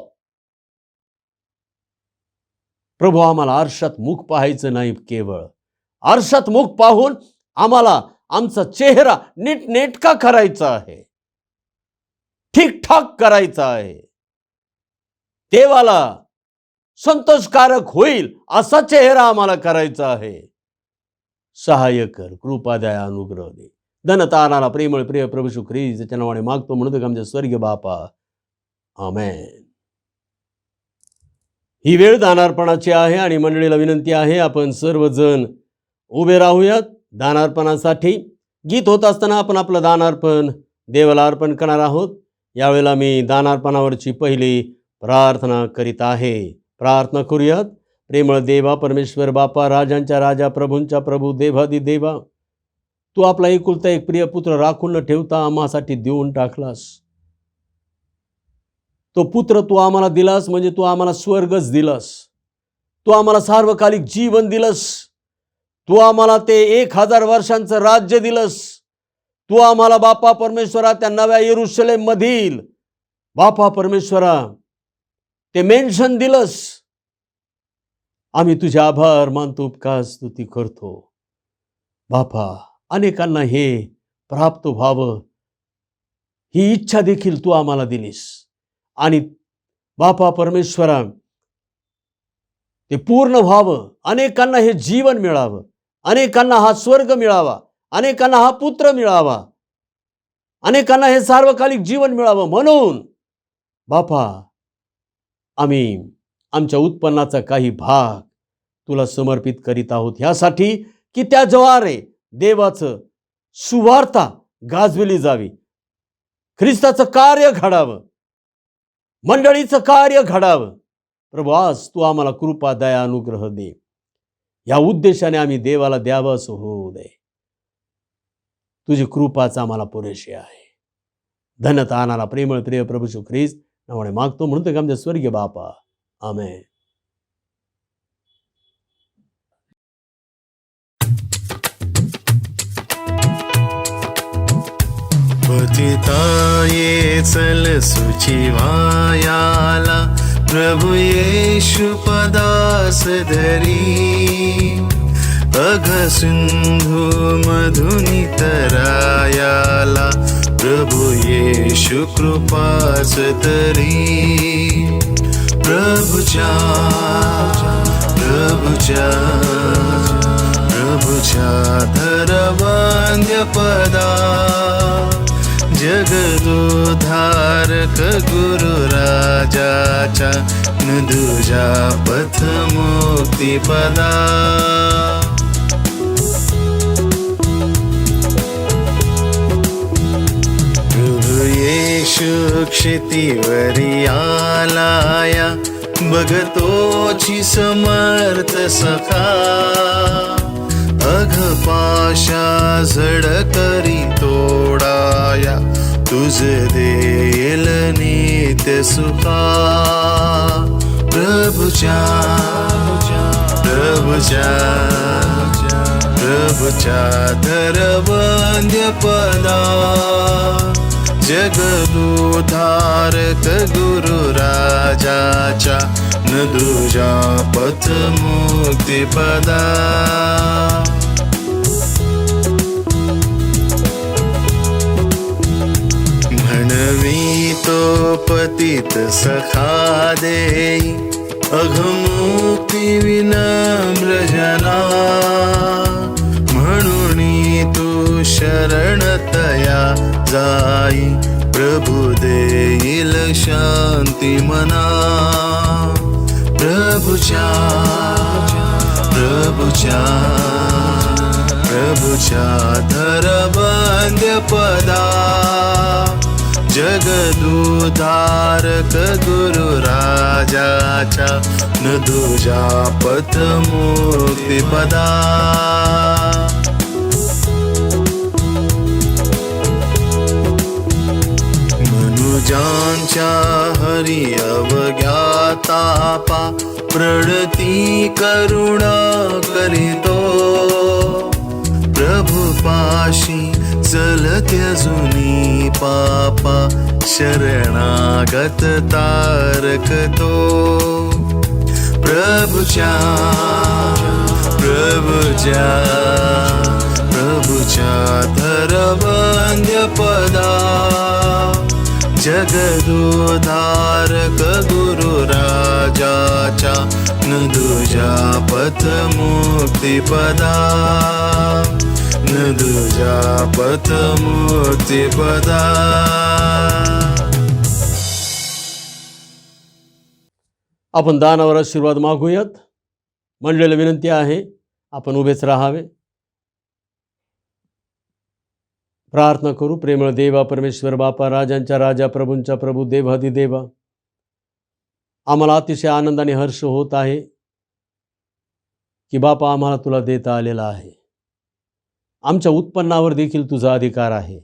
प्रभू, आम्हाला आरशात मुख पाहायचं नाही, केवळ आरशात मुख पाहून आम्हाला आमचा चेहरा नीटनेटका करायचा आहे, ठीकठाक करायचा आहे, देवाला संतोषकारक होईल असा चेहरा आम्हाला करायचा आहे. सहाय्य कर, कृपा दया अनुग्रह दे. धनतानाला प्रेमळ प्रिय प्रभू श्री ख्रिस्ताच्या नावाने मागतो म्हणतो आमच्या स्वर्गीय बापा. आमेन. ही वेळ दानार्पणाची आहे आणि मंडळीला विनंती आहे आपण सर्वजण उभे राहूयात दानार्पणासाठी. गीत होत असताना आपण आपलं दानार्पण देवाला अर्पण करणार आहोत. यावेळेला मी दानार्पणावरची पहिली प्रार्थना करीत आहे. प्रार्थना करूयात. प्रेमळ देवा परमेश्वर बापा, राजांच्या राजा, प्रभूंच्या प्रभू, देवादी देवा, तू आपला एकुलता एक प्रिय पुत्र राखून न ठेवता आम्हासाठी देऊन टाकलास. तो पुत्र तू आम्हाला दिलास म्हणजे तू आम्हाला स्वर्गच दिलास. तू आम्हाला सार्वकालिक जीवन दिलंस. तू आम्हाला ते 1000 वर्षांचं राज्य दिलंस. तू आम्हाला बापा परमेश्वरा त्या नव्या येरुशलेम मधील बापा परमेश्वरा ते मेन्शन दिलंस. आम्ही तुझे आभार मानतो, उपकार स्तुती करतो. बापा, अनेकांना हे प्राप्त व्हावं ही इच्छा देखील तू आम्हाला दिलीस आणि बापा परमेश्वरा ते पूर्ण व्हावं. अनेकांना हे जीवन मिळावं, अनेकांना हा स्वर्ग मिळावा, अनेकांना हा पुत्र मिळावा, अनेकांना हे सार्वकालिक जीवन मिळावं. म्हणून बापा, आम्ही आमच्या उत्पन्नाचा काही भाग तुला समर्पित करीत आहोत, ह्यासाठी की त्याद्वारे देवाचं सुवार्ता गाजविली जावी, ख्रिस्ताचं कार्य घडावं, मंडळीचं कार्य घडावं. प्रभू, आज तू आम्हाला कृपा दया अनुग्रह दे. या उद्देशाने आम्ही देवाला द्यावं असं होऊ दे. तुझी कृपाच आम्हाला पुरेशी आहे. धनतानाला प्रेमळ प्रिय प्रभू श्री ख्रिस्त नावाने मागतो म्हणतो की आमच्या स्वर्गीय बापा. आमेन. पतिताये चल सुचिवायाला, प्रभु येशु पदास धरी. अघ सिंधु मधुनितरायाला, प्रभु येशु कृपाच तरी. प्रभुच्या धरवंद्य पदा, जगदोद्धारक गुरु राजाच्या नदुजा पथ मुक्ती पदा. प्रभु येशु क्षितिवरी आलाया, बघतोची समर्थ सखा. अघ पाशा झड करी तोडाया, तुझ देईल नित्य सुखा. प्रभुच्या धरवंद्य पदा, जगदोद्धारक गुरु राजाच्या नदुजा पथ मुक्ती पदा. म्हणवी तो पतित सखा देई, अघमुक्ती विनम्र जना. म्हणून तू शरणतया जाई, प्रभु देईल शांती मना. प्रभुच्या प्रभुच्या धरबंद्य पदा जगदुधारक गुरु राजाच्या न तुझ्या पथ मुक्तिपदा मनुजांच्या हरि अवज्ञातापा प्रणती करुणा करीतो प्रभु पाशी चलते अजुनी पापा शरणागत तारकतो प्रभुच्या धरबंद्य पदा जगदोधारक गुरु राजाच्या न तुझ्या पथ मुक्तिपदा न तुझ्या पथ मुक्तिपदा. आपण दानावर आशीर्वाद मागूयात. मंडळीला विनंती आहे आपण उभेच राहावे. प्रार्थना करू. प्रेमळ देवा परमेश्वर बापा, राजांच्या राजा, प्रभूंच्या प्रभू, देवाधिदेवा, आम्हाला अतिशय आनंद आणि हर्ष होत आहे की बापा आम्हाला तुला देता आलेला आहे. आमच्या उत्पन्नावर देखील तुझा अधिकार आहे,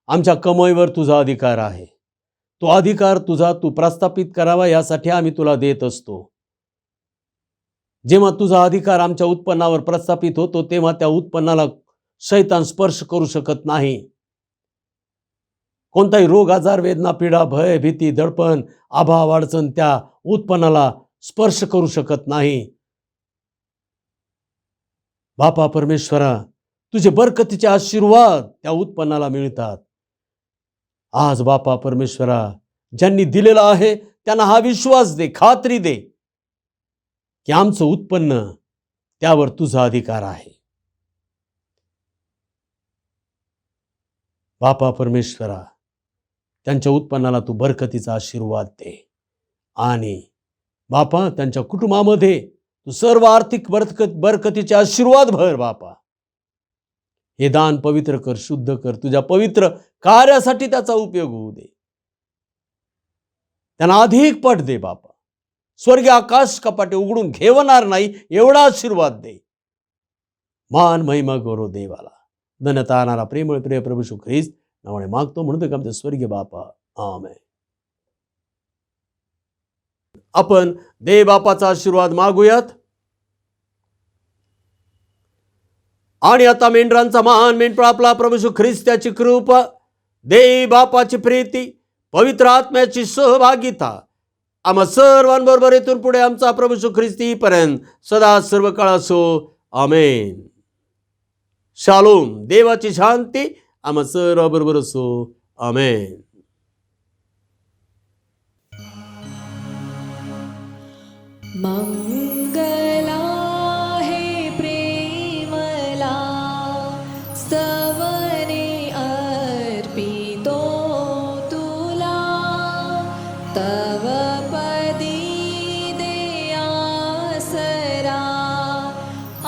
आमच्या कमाईवर तुझा अधिकार आहे. तो अधिकार तुझा तू प्रस्थापित करावा यासाठी आम्ही तुला देत असतो. जेव्हा तुझा अधिकार आमच्या उत्पन्नावर प्रस्थापित होतो तेव्हा त्या उत्पन्नाला शैतान स्पर्श करू शकत नाही. कोणताही रोग, आजार, वेदना, पीडा, भय, भीती, दडपण, अभाव, अडचण त्या उत्पन्नाला स्पर्श करू शकत नाही. बापा परमेश्वरा, तुझे बरकतीचे आशीर्वाद त्या उत्पन्नाला मिळतात. आज बापा परमेश्वरा, ज्यांनी दिलेला आहे त्यांना हा विश्वास दे, खात्री दे की आमचं उत्पन्न त्यावर तुझा अधिकार आहे. बापा परमेश्वरा, त्यांच्या उत्पन्नाला तू बरकतीचा आशीर्वाद दे आणि बापा त्यांच्या कुटुंबामध्ये तू सर्व आर्थिक बरकतीचे आशीर्वाद भर. बापा हे दान पवित्र कर, शुद्ध कर, तुझ्या पवित्र कार्यासाठी त्याचा उपयोग होऊ दे. त्यांना अधिक पट दे बापा. स्वर्गीय आकाश कपाटे उघडून घेवणार नाही एवढा आशीर्वाद दे. मान महिमा गौरव देवाला. धन्यता आणणारा प्रेमळ प्रिय प्रभू येशू ख्रिस्त नावाने मागतो म्हणतो की आमचे स्वर्गीय बापा, आमेन. आपण देव बापाचा आशीर्वाद मागूयात. आणि आता मेंढरांचा महान मेंढपाळ आपला प्रभू येशू ख्रिस्ताची कृपा, देव बापाची प्रीती, पवित्र आत्म्याची सहभागिता आम्हा सर्वांबरोबर इथून पुढे आमचा प्रभू येशू ख्रिस्त येईपर्यंत सदा सर्व काळ असो. आमेन. शालोम. देवाची शांती आम्हा सर्वांबरोबर असो. आमेन. मंगला हे प्रेमला स्तवने अर्पितो तुला तव पदी दे आसरा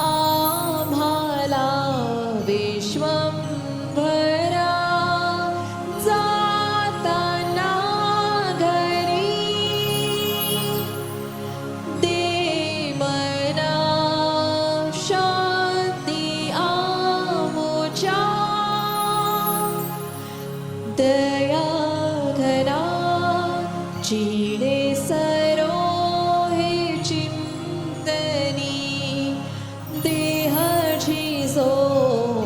आम्हाला विश्वंभरा जाताना घरी दे मना शांती आमुच्या दया घरा चिडे सरो हे चिंतनी देहाची जो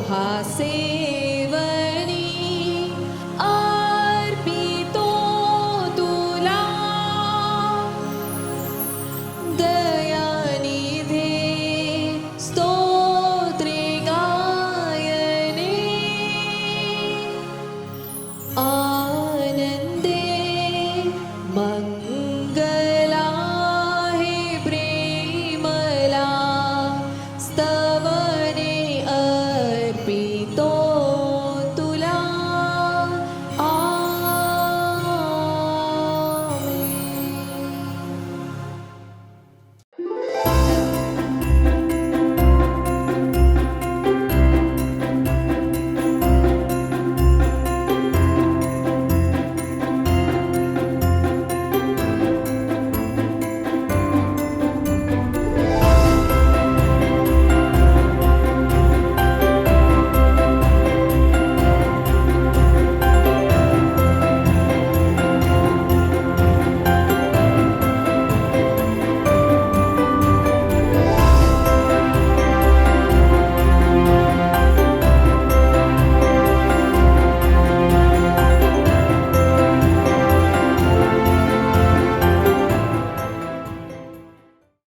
हासे